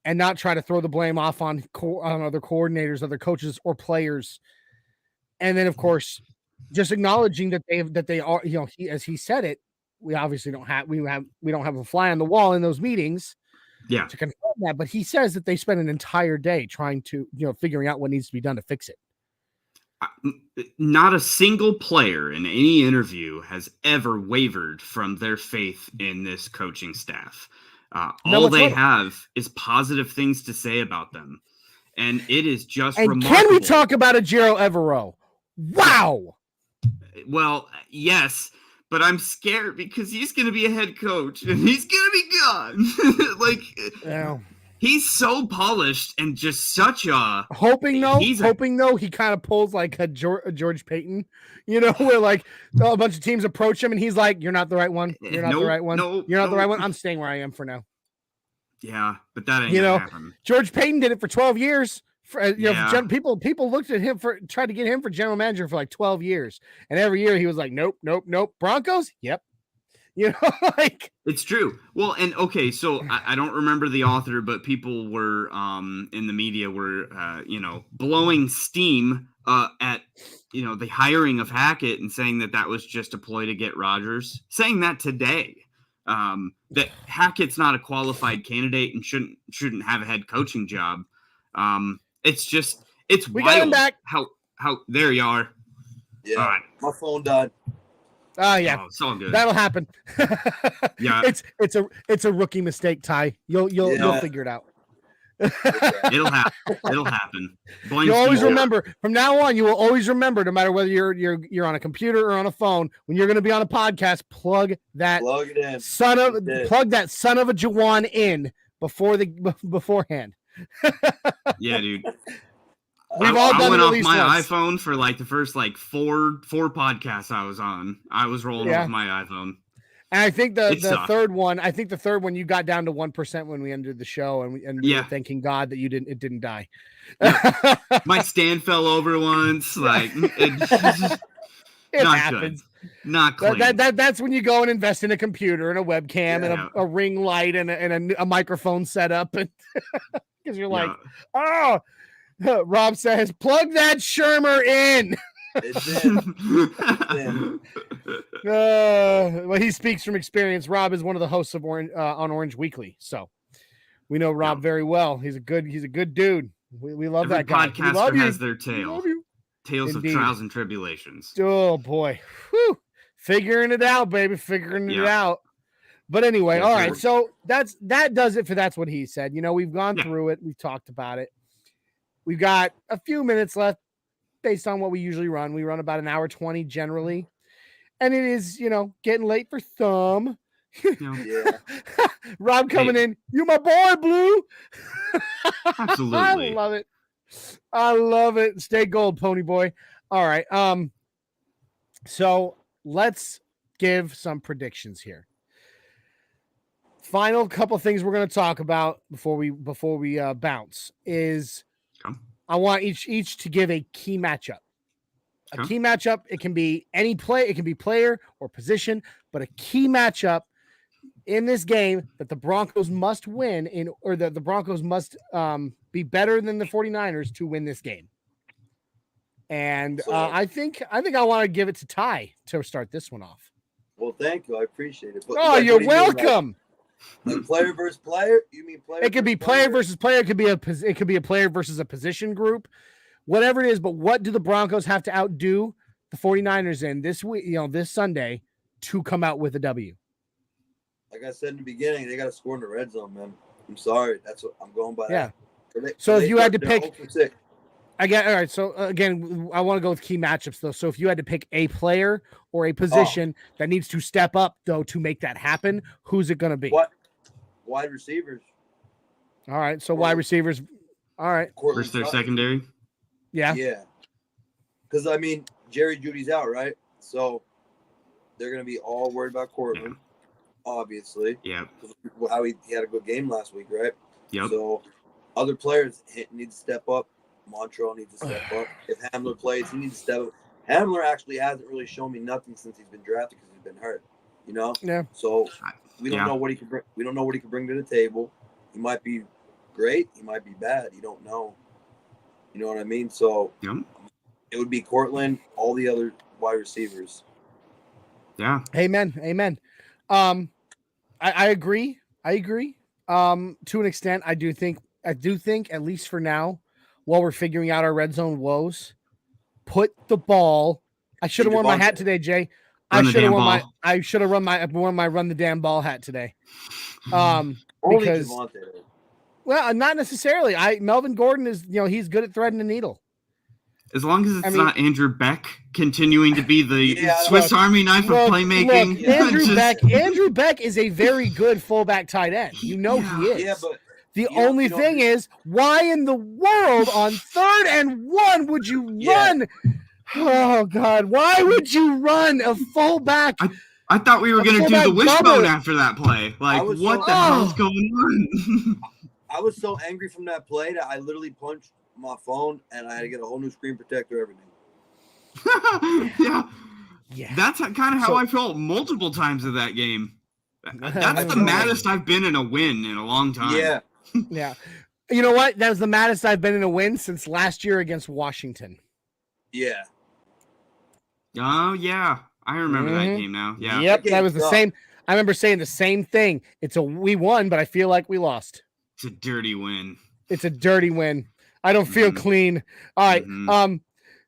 and not try to throw the blame off on other coordinators, other coaches, or players. And then, of course, just acknowledging that they are, as he said it, we obviously don't have a fly on the wall in those meetings, to confirm that. But he says that they spent an entire day trying to, figuring out what needs to be done to fix it. Not a single player in any interview has ever wavered from their faith in this coaching staff. All they have is positive things to say about them. And it is just remarkable. Can we talk about Ejiro Evero? Wow. Well, yes, but I'm scared because he's going to be a head coach and he's going to be gone. He's so polished and just such a hoping though he kind of pulls like a George Payton, where like a bunch of teams approach him and he's like, "You're not the right one. You're not the right one. You're not the right one. I'm staying where I am for now." Yeah, but that ain't gonna happen. George Payton did it for 12 years. People looked at him tried to get him for general manager for like 12 years, and every year he was like, "Nope, nope, nope." Broncos, yep. You know, like it's true. Well, and okay, so I don't remember the author, but people were in the media were blowing steam at the hiring of Hackett and saying that was just a ploy to get Rodgers. Saying that today, that Hackett's not a qualified candidate and shouldn't have a head coaching job. It's we wild got him back. How there you are. Yeah, all right. My phone died. Oh yeah, it's all good. That'll happen. Yeah, it's a rookie mistake, Ty. You'll figure it out. It'll happen. You always remember from now on. You will always remember, no matter whether you're on a computer or on a phone, when you're going to be on a podcast, plug that son of a Jawan in beforehand. Yeah, dude. We've all done I went it at off least my once. iPhone for like the first four podcasts I was on. I was rolling off my iPhone. And I think the third one you got down to 1% when we ended the show, and we were thanking God that it didn't die. Yeah. My stand fell over once. Like it not happens. Good. Not clean. That's when you go and invest in a computer and a webcam and a ring light and a microphone setup, and because you're like, oh. Rob says, plug that Shermer in. Well, he speaks from experience. Rob is one of the hosts of on Orange Weekly, so we know Rob very well. He's a good dude. We love that guy. Podcaster has their tale. Tales Indeed. of trials and tribulations. Oh boy. Whew. Figuring it out, baby. Figuring it out. But anyway, all right. So that does it for That's What He Said. We've gone through it. We've talked about it. We've got a few minutes left based on what we usually run. We run about an hour 20 generally. And it is, getting late for some. Rob coming in. You my boy, Blue. Absolutely. I love it. Stay gold, pony boy. All right. So let's give some predictions here. Final couple things we're going to talk about before we bounce is I want each to give a key matchup. A key matchup, it can be any play, it can be player or position, but a key matchup in this game that the Broncos must win or that the Broncos must be better than the 49ers to win this game. And I think I want to give it to Ty to start this one off. Well, thank you. I appreciate it. But, you're welcome. Like player versus player? You mean player? It could be player versus player. It could be a player versus a position group, whatever it is. But what do the Broncos have to outdo the 49ers in this week? This Sunday to come out with a W. Like I said in the beginning, they got to score in the red zone, man. I'm sorry, that's what I'm going by. Yeah. So if you had to pick, all right. So again, I want to go with key matchups though. So if you had to pick a player or a position that needs to step up though to make that happen, who's it going to be? What? Wide receivers. All right. So wide receivers. All right. Versus their secondary. Yeah. Yeah. Because Jerry Judy's out, right? So they're going to be all worried about Cortland, obviously. Yeah. How he had a good game last week, right? Yep. So other players need to step up. Montreal needs to step up. If Hamler plays, he needs to step up. Hamler actually hasn't really shown me nothing since he's been drafted because he's been hurt. Yeah. So we don't know what he can bring. We don't know what he can bring to the table. He might be great. He might be bad. You don't know. You know what I mean? So it would be Cortland, all the other wide receivers. Yeah. Amen. I agree. To an extent, I do think at least for now, while we're figuring out our red zone woes, put the ball. I should have worn my hat today, Jay. I should have worn my run the damn ball hat today. Because not necessarily. Melvin Gordon is, he's good at threading the needle. As long as it's not Andrew Beck continuing to be the Swiss Army knife of playmaking. Look, Andrew Beck is a very good fullback tight end. He is. Yeah, but the only thing is, why in the world on 3rd and 1 would you run? Oh God, why would you run a fullback? I thought we were going to do the wishbone after that play. Like, what the hell's going on? I was so angry from that play that I literally punched my phone and I had to get a whole new screen protector, everything. Yeah. Yeah. That's kind of how So- I felt multiple times of that game. That's the maddest I've been in a win in a long time. Yeah. Yeah. You know what? That was the maddest I've been in a win since last year against Washington. Yeah. Oh, yeah. I remember that Mhm. game now. Yeah. Yep. That That was game's the tough. same. I remember saying the same thing. We won, but I feel like we lost. It's a dirty win. It's a dirty win. I don't feel Mhm. clean. All right. Mhm.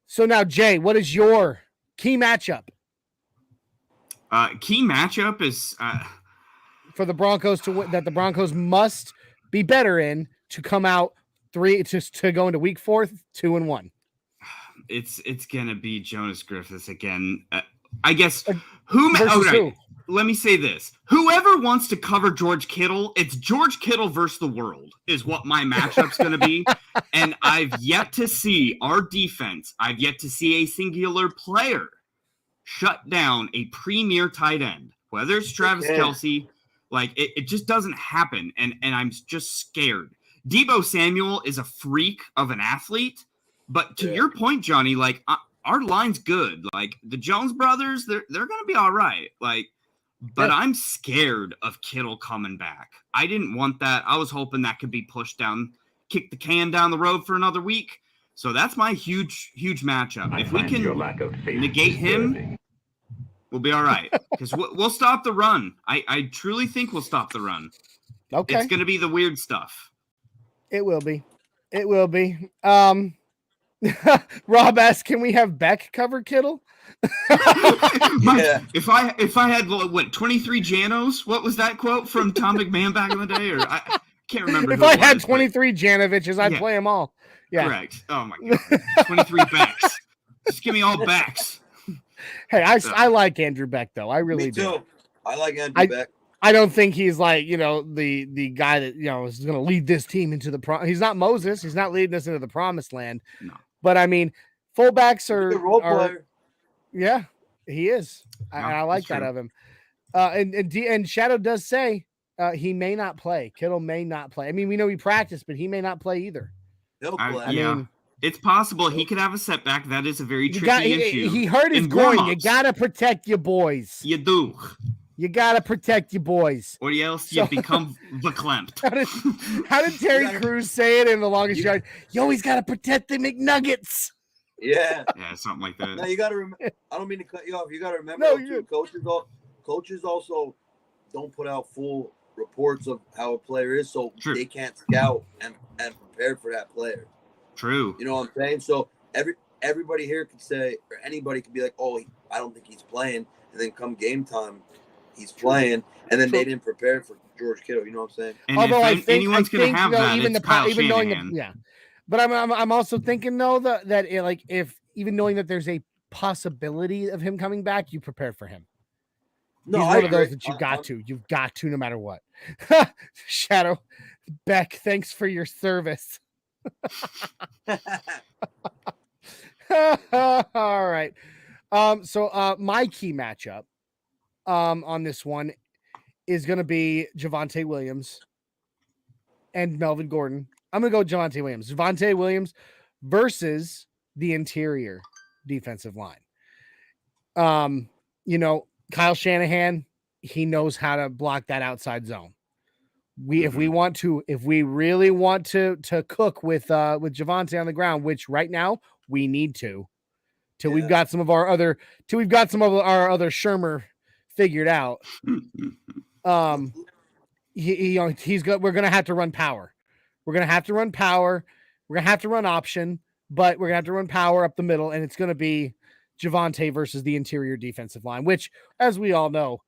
So now, Jay, what is your key matchup Key matchup is for the Broncos to win, that the Broncos must be better in to come out to go into week 4, 2-1? it's gonna be Jonas Griffiths again. I guess Versus who? Let me say this: whoever wants to cover George Kittle, it's George Kittle versus the world is what my matchup's gonna be. And I've yet to see our defense. I've yet to see a singular player shut down a premier tight end, whether it's Travis Kelce. Like it just doesn't happen, and I'm just scared. Deebo Samuel is a freak of an athlete, but to your point, Johnny, like our line's good. Like the Jones brothers, they're gonna be all right. Like, but I'm scared of Kittle coming back. I didn't want that. I was hoping that could be pushed down, kick the can down the road for another week. So that's my huge matchup. If we can negate him, we'll be all right, because we'll stop the run. I truly think we'll stop the run. Okay. It's going to be the weird stuff. It will be. It will be. Rob asks, can we have Beck cover Kittle? If I had 23 Janos, what was that quote from Tom McMahon back in the day? Or I can't remember. If I had 23 Janoviches, I'd play them all. Yeah. Correct. Oh my god. 23 backs. Just give me all backs. Hey, I like Andrew Beck though. I really Me too. do. I like Andrew Beck. I don't think he's like, the guy that, is going to lead this team into the he's not Moses. He's not leading us into the promised land. No. But I mean, fullbacks are He's a role player. Yeah, he is. I like that of him. And Shadow does say he may not play. Kittle may not play. I mean, we know he practiced, but he may not play either. He'll play. I mean, it's possible he could have a setback. That is a very tricky issue. He hurt his groin. You got to protect your boys. You do. You got to protect your boys. Or else you become verklempt. How did Terry Crews say it in The Longest Yard? You always got to protect the McNuggets. Yeah. Yeah, something like that. Now you got to remember. I don't mean to cut you off. You got to remember, coaches also don't put out full reports of how a player is, so they can't scout and prepare for that player. True. You know what I'm saying? So everybody here could say, or anybody could be like, "Oh, I don't think he's playing," and then come game time, he's playing, and then they didn't prepare for George Kittle. You know what I'm saying? And although I think anyone's going to have that, even it's Kyle Shanahan. But I'm also thinking though that if even knowing that there's a possibility of him coming back, you prepare for him. No, he's one of those that you've got to no matter what. Shadow Beck, thanks for your service. All right. So my key matchup on this one is going to be Javonte Williams and Melvin Gordon. I'm going to go Javonte Williams. Javonte Williams versus the interior defensive line. Kyle Shanahan, he knows how to block that outside zone. If we really want to cook with Javonte on the ground, which right now we need to, till we've got some of our other Shermer figured out. We're gonna have to run power. We're gonna have to run power. We're gonna have to run option, but we're gonna have to run power up the middle, and it's gonna be Javonte versus the interior defensive line, which, as we all know,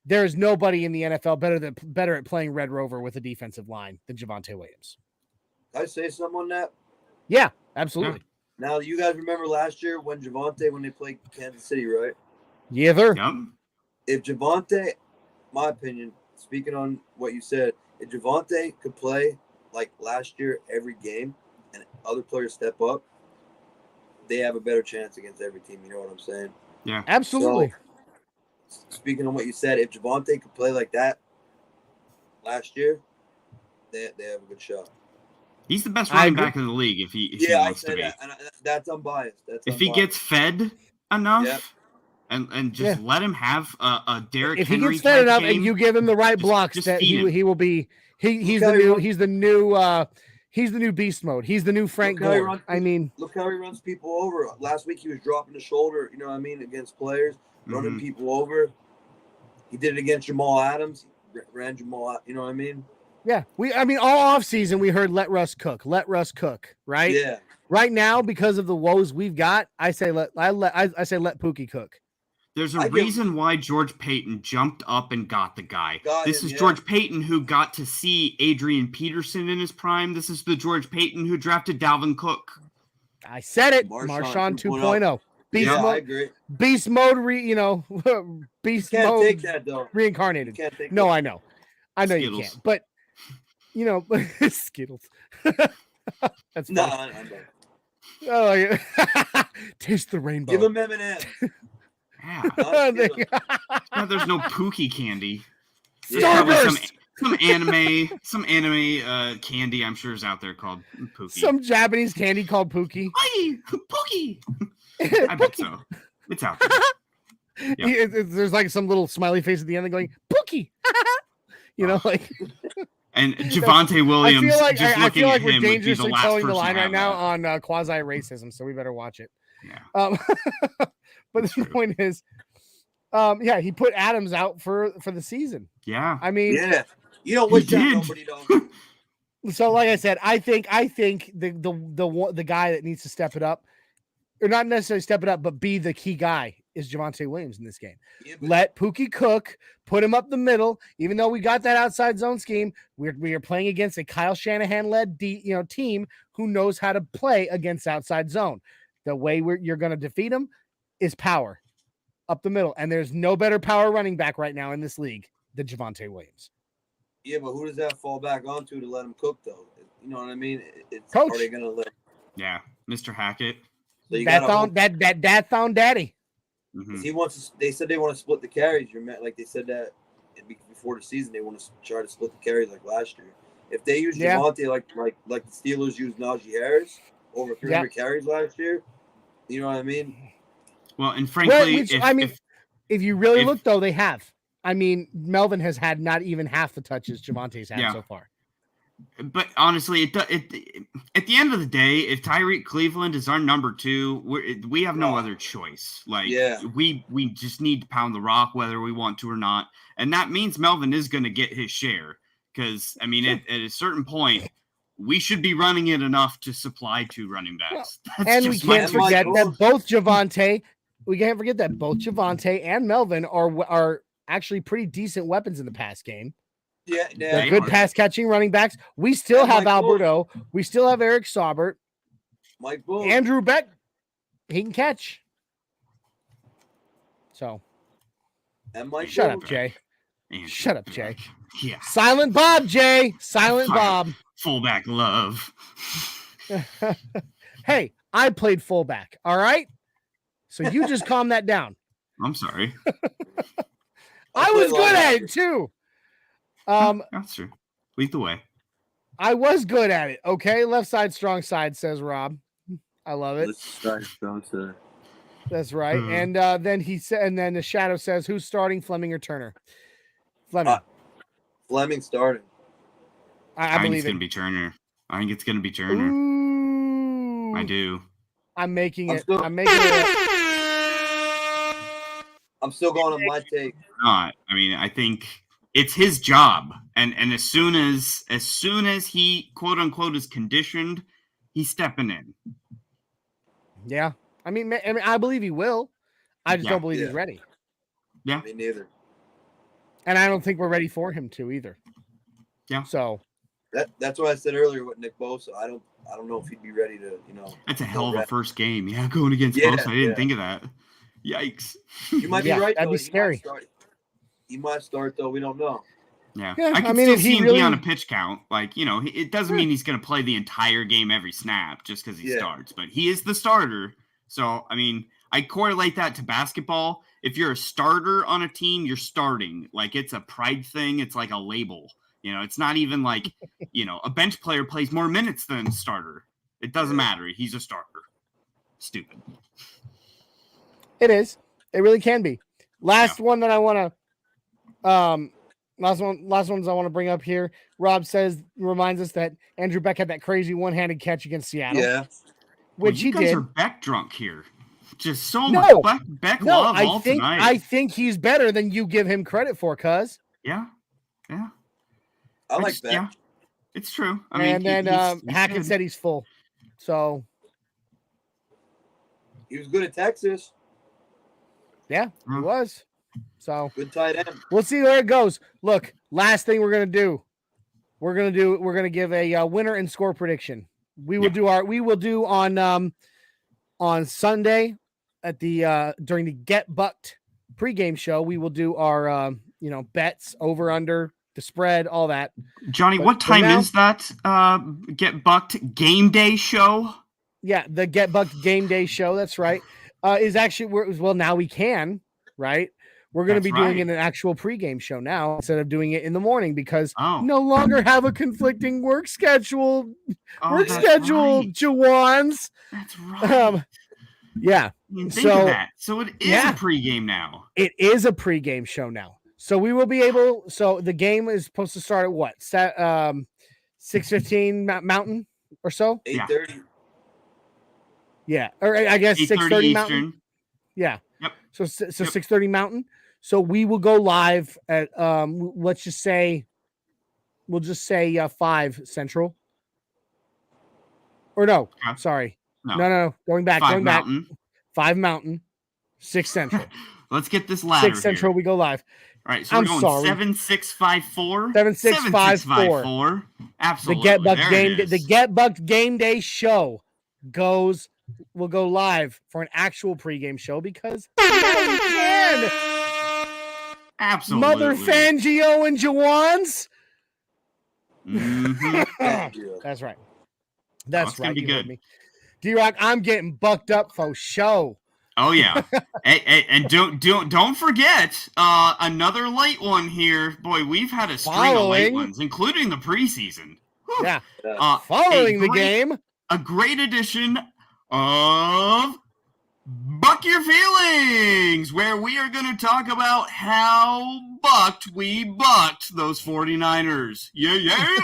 there is nobody in the NFL better at playing Red Rover with a defensive line than Javonte Williams. Can I say something on that? Yeah, absolutely. Now, you guys remember last year when they played Kansas City, right? Yeah, sir. If Javonte, my opinion, speaking on what you said, if Javonte could play like last year every game and other players step up, they have a better chance against every team. You know what I'm saying? Yeah, absolutely. So, speaking on what you said, if Javonte could play like that last year, they have a good shot. He's the best running back in the league if he wants to be. That. And that's unbiased. If he gets fed enough, and just let him have a Derrick If he Henry gets fed enough game. and you give him the right blocks, just that feed him. he will be he's the new beast mode. He's the new Frank Gore. Look how he runs people over. Last week he was dropping the shoulder, you know what I mean, against players, running people over. He did it against Jamal Adams. He ran Jamal, you know what I mean? Yeah. All offseason we heard let Russ cook, right? Yeah. Right now, because of the woes we've got, I say let Pookie cook. There's a reason why George Payton jumped up and got the guy. This is George Payton who got to see Adrian Peterson in his prime. This is the George Payton who drafted Dalvin Cook. I said it. Marshawn 2.0. Beast mode. I agree. Beast mode. Beast You can't mode. take that though. Reincarnated. You can't take no, that. I know. I know Skittles. you can't. But Skittles. That's No, funny. I know. Oh, yeah. Taste the rainbow. Give him M&M. Yeah. No, there's no Pookie candy. Yeah. Probably some anime candy I'm sure is out there called Pookie. Some Japanese candy called Pookie. Hey, Pookie. I bet so. It's out there. Yep. There's like some little smiley face at the end going Pookie. And Javonte Williams. I feel like we're him dangerously towing the line right now that. on quasi racism, so we better watch it. Yeah. But the point is, he put Adams out for the season. Yeah. I mean, yeah. You don't wish that nobody don't. So, like I said, I think the guy that needs to step it up, or not necessarily step it up, but be the key guy is Javonte Williams in this game. Yeah, Let Pookie cook, put him up the middle. Even though we got that outside zone scheme, we are playing against a Kyle Shanahan-led team who knows how to play against outside zone. The way you're going to defeat them is power up the middle, and there's no better power running back right now in this league than Javonte Williams. Yeah, but who does that fall back onto to let him cook, though? You know what I mean? Coach. Are they going to let? Yeah, Mr. Hackett. So Dad found daddy. Mm-hmm. He wants. They said they want to split the carries. Like they said that before the season, they want to try to split the carries like last year. If they use Javonte like the Steelers used Najee Harris over 300 carries last year, you know what I mean? Well, and frankly, if you really look though, they have. I mean, Melvin has had not even half the touches Javonte's had so far. But honestly, at the end of the day, if Tyreek Cleveland is our number 2, we have no other choice. We just need to pound the rock whether we want to or not, and that means Melvin is going to get his share. Because at a certain point, we should be running it enough to supply 2 running backs. And we can't forget that both Javonte and Melvin are actually pretty decent weapons in the pass game. Yeah, they're good pass catching running backs. We still have Alberto. We still have Eric Saubert. Mike Boone. Andrew Beck. He can catch. So. And Mike Shut Boone. up, Jay. Shut up, Jay. Yeah. Silent Bob, Jay. Silent Bob. Fullback love. Hey, I played fullback. All right. So you just calm that down. I'm sorry. I was good at it too. That's true. Lead the way. I was good at it. Okay. Left side, strong side, says Rob. I love it. That's right. And then he said, and then the shadow says, who's starting, Fleming or Turner? Fleming. Fleming starting. I believe it's going to be Turner. I think it's going to be Turner. Ooh. I do. I'm making it. I'm still going on my take. Not. I mean, I think it's his job, and as soon as he quote unquote is conditioned, he's stepping in. Yeah, I mean, I believe he will. I just don't believe he's ready. Yeah, me neither. And I don't think we're ready for him to either. Yeah. So that's what I said earlier with Nick Bosa. I don't know if he'd be ready to, That's a hell of a first game. Yeah, going against Bosa. I didn't think of that. Yikes. You might be right. That'd be scary. He might start though. We don't know. Yeah. I can still see him be on a pitch count. It doesn't mean he's going to play the entire game every snap just because he starts, but he is the starter. So, I mean, I correlate that to basketball. If you're a starter on a team, you're starting. It's a pride thing. It's like a label. It's not even like, a bench player plays more minutes than a starter. It doesn't matter. He's a starter. Stupid. It is. They really can be. Last one that I want to, last ones I want to bring up here. Rob reminds us that Andrew Beck had that crazy one-handed catch against Seattle. Yeah. Which he did. Are Beck drunk here. Just so No, much Beck love all tonight. I think he's better than you give him credit for, cuz. Yeah. I like Beck. Yeah, it's true. I mean, he's Hackett good. said he's full. So he was good at Texas. Yeah, he was. So good tight end. We'll see where it goes. Look, last thing we're gonna do. We're gonna give a winner and score prediction. We will do on Sunday at the during the Get Bucked pregame show. We will do our bets over under the spread, all that. Johnny, what time is that Get Bucked game day show? Yeah, the Get Bucked game day show. That's right. Is actually now we can, right? We're going to be doing an actual pregame show now instead of doing it in the morning because no longer have a conflicting work schedule. Jawans. That's right. Yeah. Think of that. So it is a pregame now. It is a pregame show now. So we will be able. So the game is supposed to start at what? 6:15 Mountain or so. 8:30. Yeah, or I guess 6:30 Mountain. Yeah. Yep. So 6:30 Mountain. So we will go live at we'll just say 5 Central. Or no, sorry. No. Going back. 5 Mountain, 6 Central. Let's get this ladder 6 Central, we go live. All right, so we're going 7654. 7654. Absolutely. The Get Bucked game day show will go live for an actual pregame show because we can. Absolutely. Mother Fangio and Jawans. Mm-hmm. That's right. That's right. Be good. D-Rock, I'm getting bucked up for show. Oh yeah. And don't forget another late one here. Boy, we've had a string of late ones, including the preseason. Whew. Yeah. Following the game, a great edition of Buck Your Feelings, where we are going to talk about how we bucked those 49ers. Yeah.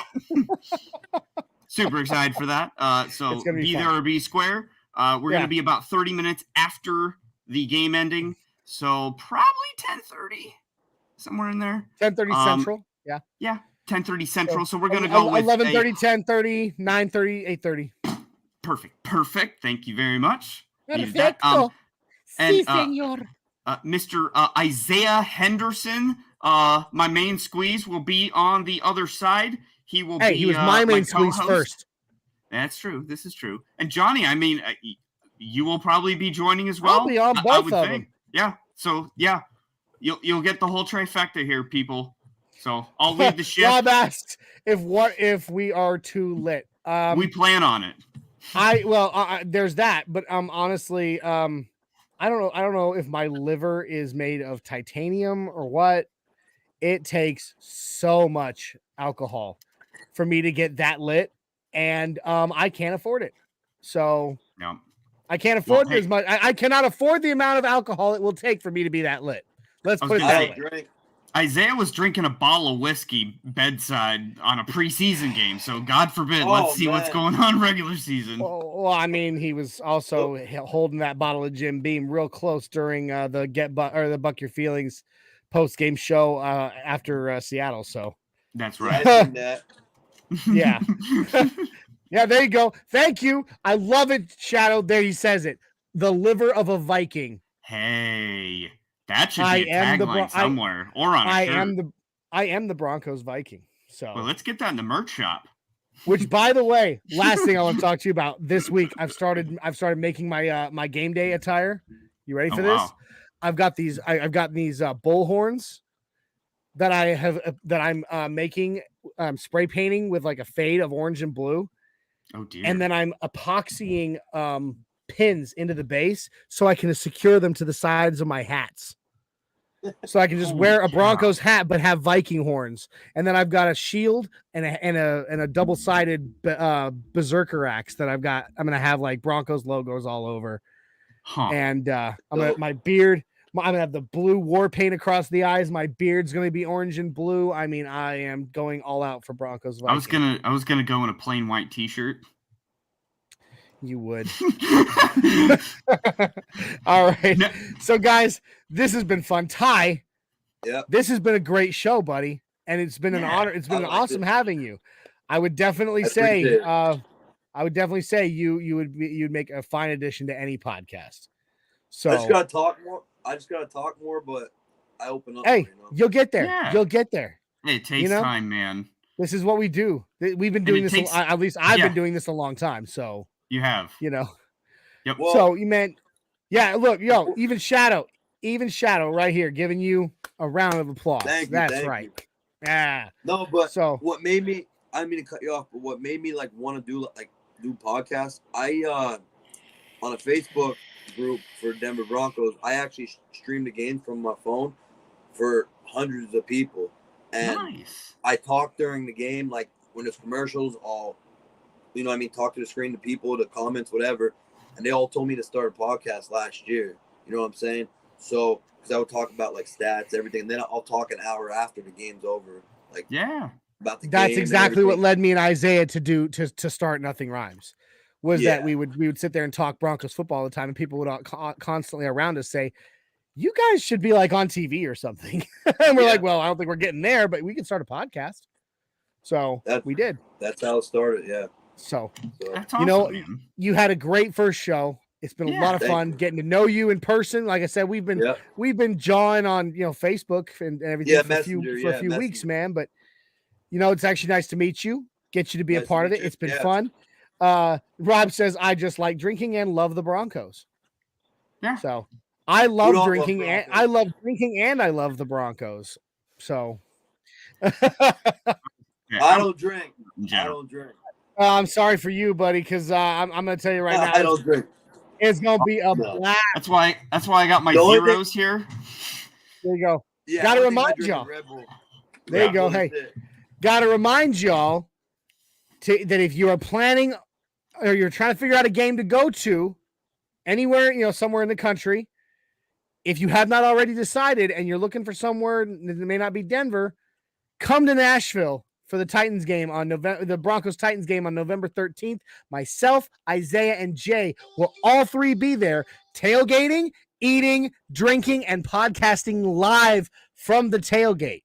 Super excited for that. So be there or be square. We're going to be about 30 minutes after the game ending. So probably 10:30, somewhere in there. 10:30 Central. Yeah. Yeah. 10:30 Central. So we're going to go with 11:30, 10:30, 9:30, 8:30. Perfect. Thank you very much. Perfecto. And señor. Mr. Isaiah Henderson, my main squeeze, will be on the other side. He will be. He was my main squeeze first. That's true. This is true. And Johnny, I mean, you will probably be joining as well. I'll be on both of them. Yeah. So you'll get the whole trifecta here, people. So I'll lead the ship. Rob asked what if we are too lit. We plan on it. There's that, but honestly, I don't know if my liver is made of titanium or what. It takes so much alcohol for me to get that lit, and I can't afford it. So I can't afford as much. I cannot afford the amount of alcohol it will take for me to be that lit. Let's put it that way. Isaiah was drinking a bottle of whiskey bedside on a preseason game, so God forbid, let's see what's going on regular season. Well, I mean, he was also holding that bottle of Jim Beam real close during the Buck Your Feelings post-game show after Seattle. So that's right. Yeah. Yeah, there you go. Thank you. I love it, Shadow. There he says it. The liver of a Viking. Hey. That should be a tagline somewhere or on a shirt. I am the Broncos Viking. So let's get that in the merch shop. Which, by the way, last thing I want to talk to you about this week, I've started making my my game day attire. You ready for this? Wow. I've got these bull horns that I'm making spray painting with like a fade of orange and blue. Oh dear. And then I'm epoxying pins into the base so I can secure them to the sides of my hats. So I can just wear a Broncos hat but have Viking horns. And then I've got a shield and a double-sided berserker axe that I'm going to have like Broncos logos all over. Huh. And my beard I'm gonna have the blue war paint across the eyes. My beard's gonna be orange and blue. I mean, I am going all out for Broncos. Vikings. I was gonna go in a plain white T-shirt. You would. All right. No. So, guys, this has been fun. Ty, Yep. this has been a great show, buddy, and it's been an honor. It's been awesome having you. I would definitely say, you'd make a fine addition to any podcast. So I just gotta talk more. But I open up. Hey, you'll get there. Yeah. You'll get there. It takes time, man. This is what we do. We've been doing this. At least I've been doing this a long time. So you have. Yep. Well, so you meant, look, even Shadow right here, giving you a round of applause. Thank you, That's thank right. you. Yeah. No, but so what made me, I didn't mean to cut you off, but what made me like want to do podcasts, I on a Facebook group for Denver Broncos, I actually streamed the game from my phone for hundreds of people. And Nice. I talk during the game, like when there's commercials, talk to the screen, to people, the comments, whatever. And they all told me to start a podcast last year. You know what I'm saying? So, because I would talk about like stats, everything. And then I'll talk an hour after the game's over. Like, about the game. That's exactly what led me and Isaiah to start Nothing Rhymes. Was that we would sit there and talk Broncos football all the time, and people would constantly around us say, "You guys should be like on TV or something." And we're like, "Well, I don't think we're getting there, but we can start a podcast." So we did. That's how it started. Yeah. So That's awesome, you had a great first show. It's been a lot of fun getting to know you in person. Like I said, we've been jawing on Facebook and everything for a few weeks, man. But it's actually nice to meet you, get you to be a part of it. It's been fun. Rob says, I just like drinking and love the Broncos. Yeah. So I love drinking and I love the Broncos. So I don't drink. I'm sorry for you, buddy, because I'm going to tell you right now. I don't drink. It's going to be a blast. That's why I got my zeros here. There you go. Yeah, got to remind y'all. There you go. Hey, got to remind y'all that if you are planning or you're trying to figure out a game to go to anywhere, somewhere in the country, if you have not already decided and you're looking for somewhere that may not be Denver, come to Nashville for the Titans game the Broncos Titans game on November 13th. Myself, Isaiah, and Jay will all three be there, tailgating, eating, drinking, and podcasting live from the tailgate.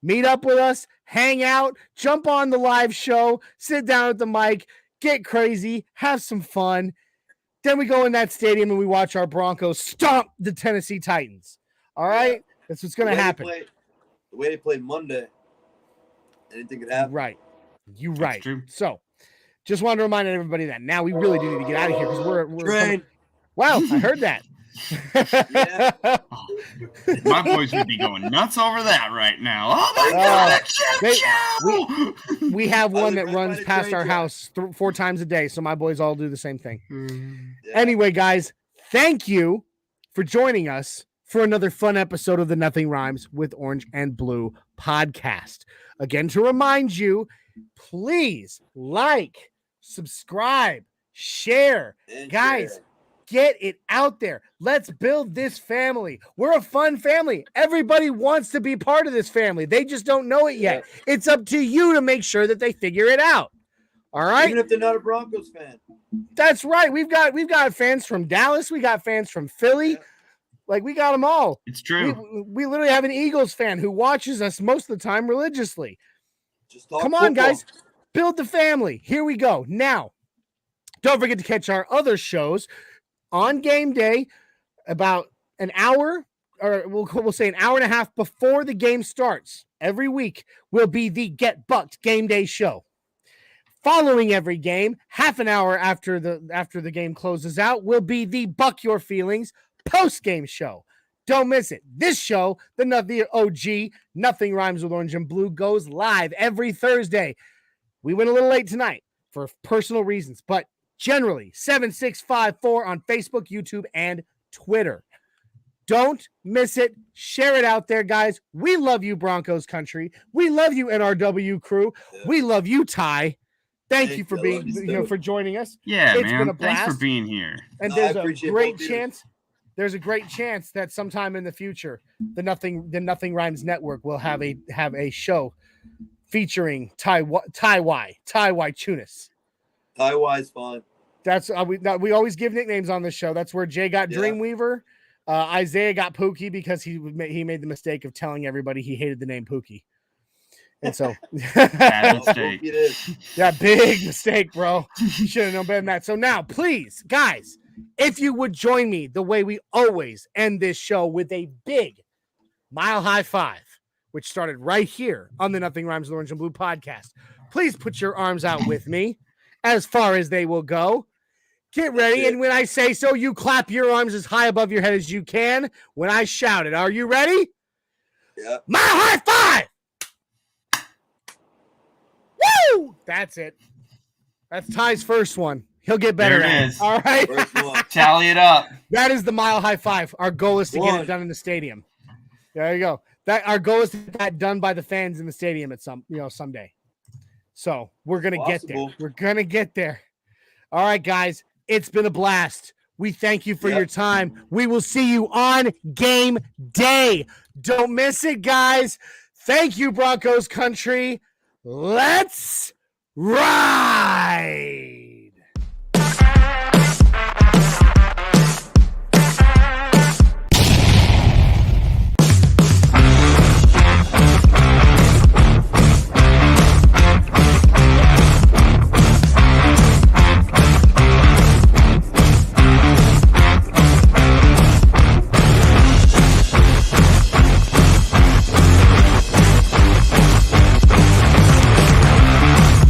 Meet up with us, hang out, jump on the live show, sit down at the mic, get crazy, have some fun. Then we go in that stadium and we watch our Broncos stomp the Tennessee Titans. All right? That's what's going to happen. The way they played Monday, anything could happen. Right. You're right. So, just wanted to remind everybody that now we really do need to get out of here because we're train. Wow, I heard that. My boys would be going nuts over that right now. Oh my God! We have one that runs past our house 4 times a day, so my boys all do the same thing. Yeah. Anyway, guys, thank you for joining us for another fun episode of the Nothing Rhymes with Orange and Blue podcast. Again, to remind you, please like, subscribe, share. Guys, get it out there. Let's build this family. We're a fun family. Everybody wants to be part of this family. They just don't know it yet. It's up to you to make sure that they figure it out. All right? Even if they're not a Broncos fan. That's right. We've got fans from Dallas. We got fans from Philly. Like, we got them all. It's true. We literally have an Eagles fan who watches us most of the time religiously. Come on, football. guys. Build the family. Here we go. Now, don't forget to catch our other shows on game day about an hour, or we'll say an hour and a half before the game starts. Every week will be the Get Bucked Game Day show. Following every game, half an hour after the game closes out, will be the Buck Your Feelings post-game show. Don't miss it. This show, the OG, Nothing Rhymes with Orange and Blue, goes live every Thursday. We went a little late tonight for personal reasons, but generally 7654 on Facebook, YouTube, and Twitter. Don't miss it. Share it out there, guys. We love you, Broncos Country. We love you, NRW Crew. We love you, Ty. Thank you for being, for joining us. Yeah, it's man. Been a blast. Thanks for being here. And there's a great chance there's a great chance that sometime in the future, the Nothing Rhymes Network will have a show featuring Ty Tunis. Ty Y's fine. That's we always give nicknames on this show. That's where Jay got Dreamweaver. Isaiah got Pookie because he made the mistake of telling everybody he hated the name Pookie. And so, Bad mistake. Yeah, big mistake, bro. You should have known better than that. So now, please, guys, if you would join me the way we always end this show with a big mile high five, which started right here on the Nothing Rhymes with Orange and Blue podcast. Please put your arms out with me as far as they will go. Get ready, and when I say so, you clap your arms as high above your head as you can when I shout it. Are you ready? Yeah. Mile high five! Woo! That's it. That's Ty's first one. He'll get better There it at it. is. All right. Tally it up. That is the mile high five. Our goal is to get it done in the stadium. There you go. Our goal is to get that done by the fans in the stadium at someday. So we're gonna get there. We're gonna get there. All right, guys. It's been a blast. We thank you for your time. We will see you on game day. Don't miss it, guys. Thank you, Broncos Country. Let's ride.